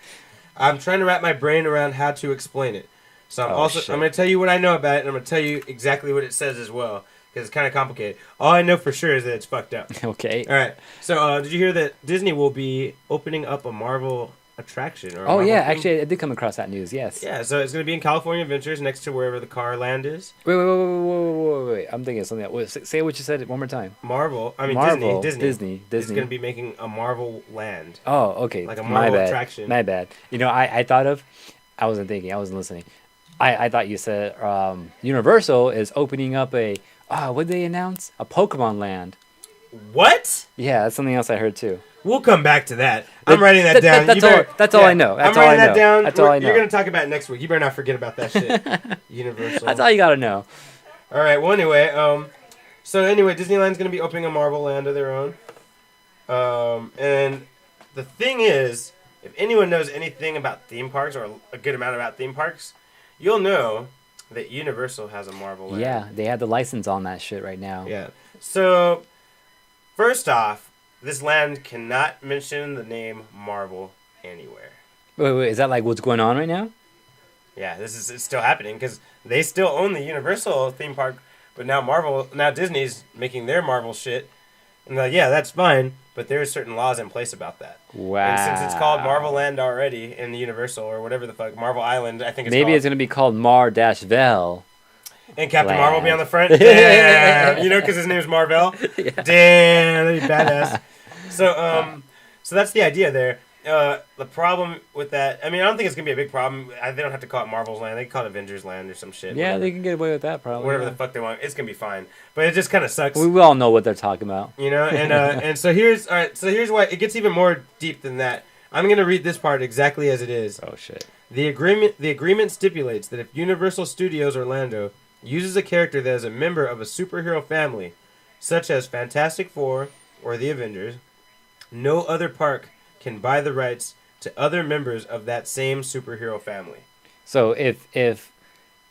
I'm trying to wrap my brain around how to explain it. So I'm going to tell you what I know about it, and I'm going to tell you exactly what it says as well. Because it's kind of complicated. All I know for sure is that it's fucked up. Okay. All right. So, did you hear that Disney will be opening up a Marvel attraction? Or Marvel thing? Actually, I did come across that news. Yes. Yeah. So it's going to be in California Adventures, next to wherever the car land is. Wait! I'm thinking of something else. Say what you said one more time. Marvel. Disney. Is going to be making a Marvel land. Oh, okay. Like a Marvel attraction. My bad. I thought of. I wasn't thinking. I wasn't listening. I thought you said Universal is opening up a. What did they announce? A Pokemon land. What? Yeah, that's something else I heard too. We'll come back to that. I'm writing that down. That's all I know. I'm writing that down. That's all I know. You're going to talk about it next week. You better not forget about that shit. Universal. That's all you got to know. All right. Well, anyway, Disneyland's going to be opening a Marvel land of their own. And the thing is, if anyone knows anything about theme parks or a good amount about theme parks, you'll know that Universal has a Marvel land. Yeah, they have the license on that shit right now. Yeah. So, first off, this land cannot mention the name Marvel anywhere. Wait, is that like what's going on right now? Yeah, it's still happening because they still own the Universal theme park, but now Disney's making their Marvel shit. And they're like, yeah, that's fine, but there are certain laws in place about that. Wow. And since it's called Marvel Land already in the Universal or whatever the fuck, Marvel Island, I think it's Maybe called. It's going to be called Mar-Vel. And Captain Marvel will be on the front. Damn, you know, because his name's Marvel. Yeah. Damn, that'd be badass. So that's the idea there. The problem with that, I mean, I don't think it's gonna be a big problem. They don't have to call it Marvel's Land. They can call it Avengers Land or some shit. Yeah, whatever. they can get away with that probably. Whatever the fuck they want, it's gonna be fine. But it just kind of sucks. We all know what they're talking about. You know, and so here's why it gets even more deep than that. I'm gonna read this part exactly as it is. Oh shit. The agreement stipulates that if Universal Studios Orlando uses a character that is a member of a superhero family, such as Fantastic Four or the Avengers, no other park can buy the rights to other members of that same superhero family. So if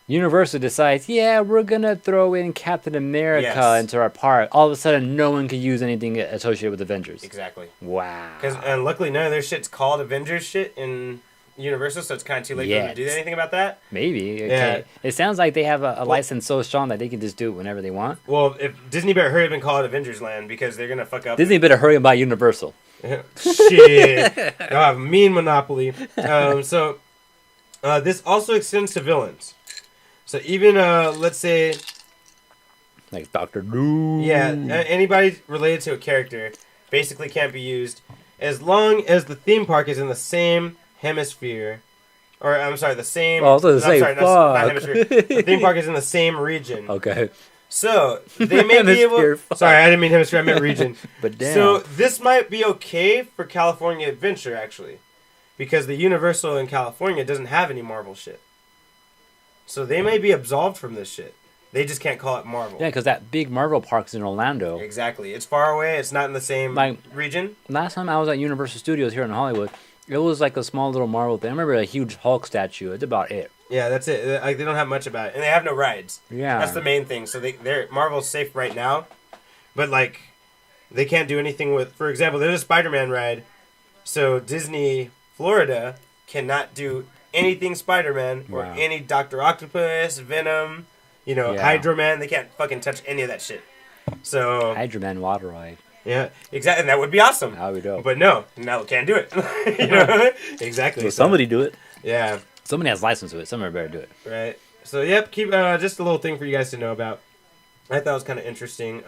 Universal decides, yeah, we're gonna throw in Captain America into our park, all of a sudden no one can use anything associated with Avengers. Exactly. Wow. And luckily none of their shit's called Avengers shit in Universal, so it's kind of too late for them to do anything about that. Maybe. Okay. Yeah. It sounds like they have a license so strong that they can just do it whenever they want. Well, if Disney better hurry up and call it Avengers Land because they're gonna fuck up. Disney better hurry and buy Universal. Shit. They'll have a mean monopoly. So this also extends to villains. So even let's say, like Doctor Doom. Yeah, anybody related to a character basically can't be used as long as the theme park is in the same hemisphere. Or I'm sorry, the same. Oh, I was going to say, sorry, not hemisphere. The theme park is in the same region. Okay. So they may be able. Sorry, I didn't mean hemisphere. I meant region. But damn. So this might be okay for California Adventure actually, because the Universal in California doesn't have any Marvel shit. So they may be absolved from this shit. They just can't call it Marvel. Yeah, because that big Marvel park's in Orlando. Exactly. It's far away. It's not in the same region. Last time I was at Universal Studios here in Hollywood, it was like a small little Marvel thing. I remember a huge Hulk statue. That's about it. Yeah, that's it. Like, they don't have much about it. And they have no rides. Yeah. That's the main thing. So Marvel's safe right now. But, like, they can't do anything with... For example, there's a Spider-Man ride. So Disney Florida cannot do anything Spider-Man or any Dr. Octopus, Venom, Hydro Man. They can't fucking touch any of that shit. So... Hydro Man water ride. Yeah, exactly. And that would be awesome. That would be dope. But no, can't do it. You know? Exactly. So somebody do it. Yeah. Somebody has license to it. Somebody better do it. Right. So, yep, keep just a little thing for you guys to know about. I thought it was kind of interesting.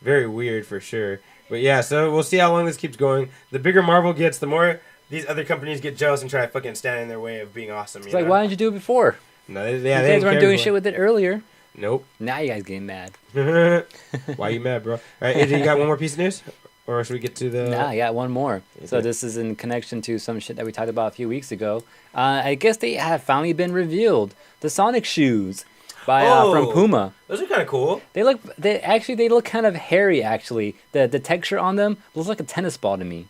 Very weird for sure. But yeah, so we'll see how long this keeps going. The bigger Marvel gets, the more these other companies get jealous and try to fucking stand in their way of being awesome. It's like, why didn't you do it before? No, you guys weren't doing shit with it earlier. Nope. Now you guys getting mad. Why you mad, bro? All right, AJ, you got one more piece of news? Or should we get to the... Nah, I got one more. Okay. So this is in connection to some shit that we talked about a few weeks ago. I guess they have finally been revealed. The Sonic shoes by from Puma. Those are kind of cool. They look kind of hairy, actually. The texture on them looks like a tennis ball to me.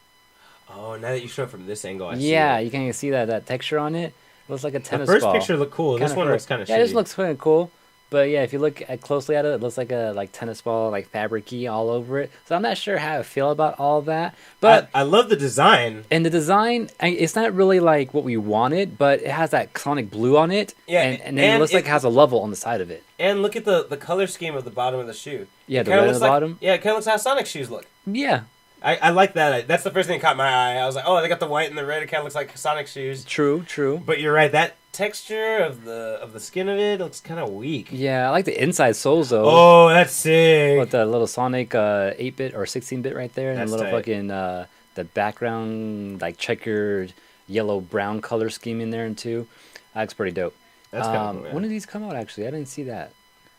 Oh, now that you show it from this angle, I see Yeah, you can see that texture on it. It looks like a tennis ball. The first picture looked cool. This one looks kind of shitty. Yeah, this looks kind of cool. But yeah, if you look closely at it, it looks like a tennis ball, like fabric-y all over it. So I'm not sure how I feel about all that. But I love the design. And the design, it's not really like what we wanted, but it has that Sonic blue on it. Yeah, and then it looks like it has a level on the side of it. And look at the color scheme of the bottom of the shoe. Yeah, the red on the bottom. Yeah, it kind of looks how Sonic shoes look. Yeah. I like that. That's the first thing that caught my eye. I was like, oh, they got the white and the red. It kind of looks like Sonic shoes. True. But you're right. That texture of the skin of it looks kind of weak. Yeah, I like the inside soles though. Oh, that's sick. With the little Sonic 8-bit or 16-bit right there, and that's the little tight. fucking the background like checkered yellow-brown color scheme in there too. That's pretty dope. That's kind of cool. Yeah. When did these come out? Actually, I didn't see that,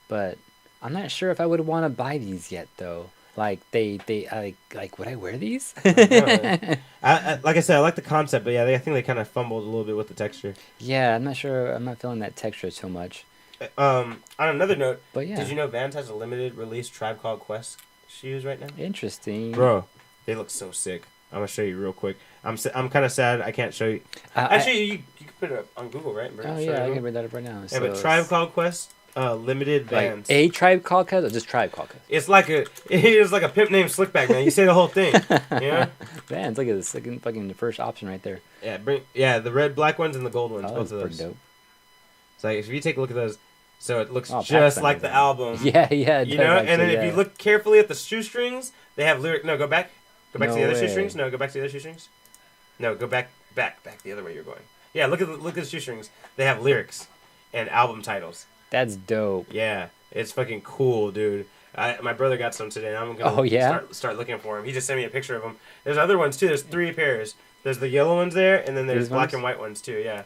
but I'm not sure if I would want to buy these yet though. Like would I wear these? Like I said, I like the concept, but yeah, I think they kind of fumbled a little bit with the texture. Yeah, I'm not sure. I'm not feeling that texture so much. On another note, but yeah, did you know Vans has a limited release Tribe Called Quest shoes right now? Interesting, bro. They look so sick. I'm gonna show you real quick. I'm kind of sad I can't show you. Actually, you can put it up on Google, right? Oh yeah, I can bring that up right now. Yeah, but Tribe Called Quest. Limited Vans. Like a Tribe Called Quest or just Tribe Called Quest? It's like a pimp named Slickback, man. You say the whole thing. Yeah. Vans, look at this. Fucking the first option right there. Yeah, the red, black ones and the gold ones. Oh, both of those. Pretty dope. So if you take a look at those, so it looks just like the album. Yeah. You know, and then if you look carefully at the shoestrings, they have lyric. No, go back. Go back to the other shoestrings. No, go back to the other shoestrings. No, go back the other way you're going. Yeah, look at the shoestrings. They have lyrics and album titles. That's dope. Yeah, it's fucking cool, dude. My brother got some today, and I'm gonna start looking for him. He just sent me a picture of them. There's other ones too. There's 3 pairs. There's the yellow ones there, and then there's black and white ones too. Yeah,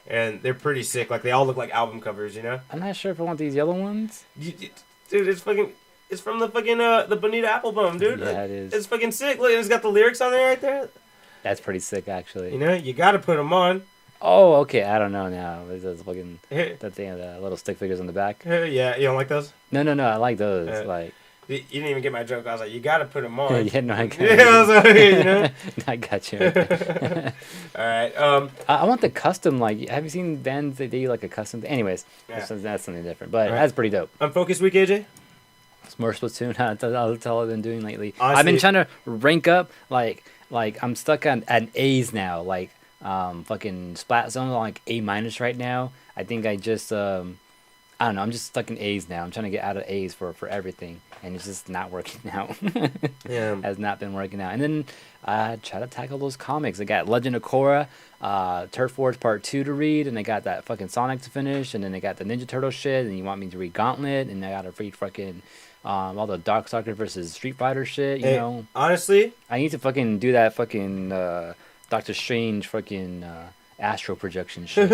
and they're pretty sick. Like they all look like album covers, you know. I'm not sure if I want these yellow ones. Dude, it's fucking. It's from the fucking the Bonita Applebum, dude. Yeah, it is. It's fucking sick. Look, it's got the lyrics on there right there. That's pretty sick, actually. You know, you gotta put them on. Oh, okay. I don't know now. It's fucking that thing, the little stick figures on the back. Yeah, you don't like those? No. I like those. Like. You didn't even get my joke. I was like, you gotta put them on. Yeah, no, I got you. I was like, you know? I got you. All right. I want the custom, like, have you seen bands that do like a custom thing? Anyways, that's something different. But that's pretty dope. Unfocused week, AJ? It's more Splatoon. That's all I've been doing lately. Honestly, I've been trying to rank up, like I'm stuck at A's now. Like, fucking Splat Zone, like A- right now. I think I just, I don't know, I'm just stuck in A's now. I'm trying to get out of A's for everything. And it's just not working out. Yeah. Has not been working out. And then I try to tackle those comics. I got Legend of Korra, Turf Wars Part 2 to read, and I got that fucking Sonic to finish, and then I got the Ninja Turtle shit, and you want me to read Gauntlet, and I gotta read fucking all the Darkstalker versus Street Fighter shit, you know? Honestly? I need to fucking do that fucking Doctor Strange fucking astral projection shit.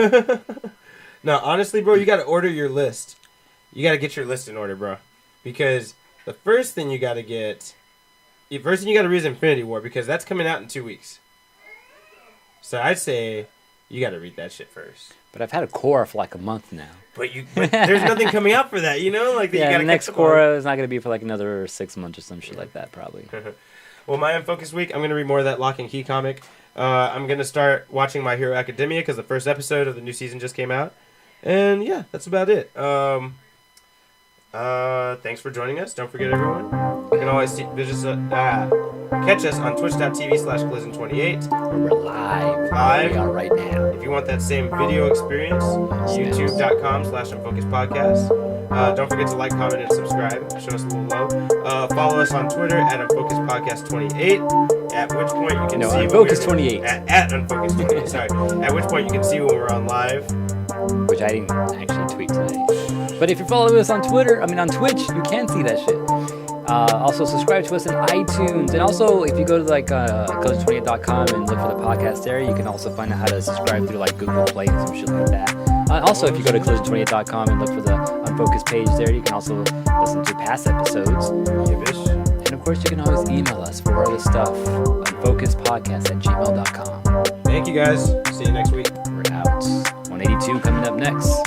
No, honestly, bro, you gotta order your list. You gotta get your list in order, bro. Because the first thing you gotta read is Infinity War, because that's coming out in 2 weeks. So I'd say you gotta read that shit first. But I've had a Korra for like a month now. But there's nothing coming out for that, you know? Like that. Yeah, You gotta the next Korra is not gonna be for like another 6 months or some shit like that, probably. Well, my Unfocused week, I'm gonna read more of that Lock and Key comic. I'm gonna start watching My Hero Academia because the first episode of the new season just came out. And yeah, that's about it. Thanks for joining us. Don't forget, everyone, you can always catch us on twitch.tv/Collision28. We're live. We are right now. If you want that same video experience, youtube.com/unfocusedpodcast. Don't forget to like, comment, and subscribe. Show us a little love. Follow us on Twitter at unfocusedpodcast28. At which point you can see Unfocused28. At Unfocused28. Sorry. At which point you can see when we're on live. Which I didn't actually tweet today. But if you're following us on Twitch, you can see that shit. Also, subscribe to us on iTunes. And also, if you go to like Coulson28.com and look for the podcast there, you can also find out how to subscribe through like Google Play and some shit like that. Also, if you go to Coulson28.com and look for the Unfocused page there, you can also listen to past episodes. And of course, you can always email us for other stuff. Unfocusedpodcast@gmail.com. Thank you guys. See you next week. We're out. 182 coming up next.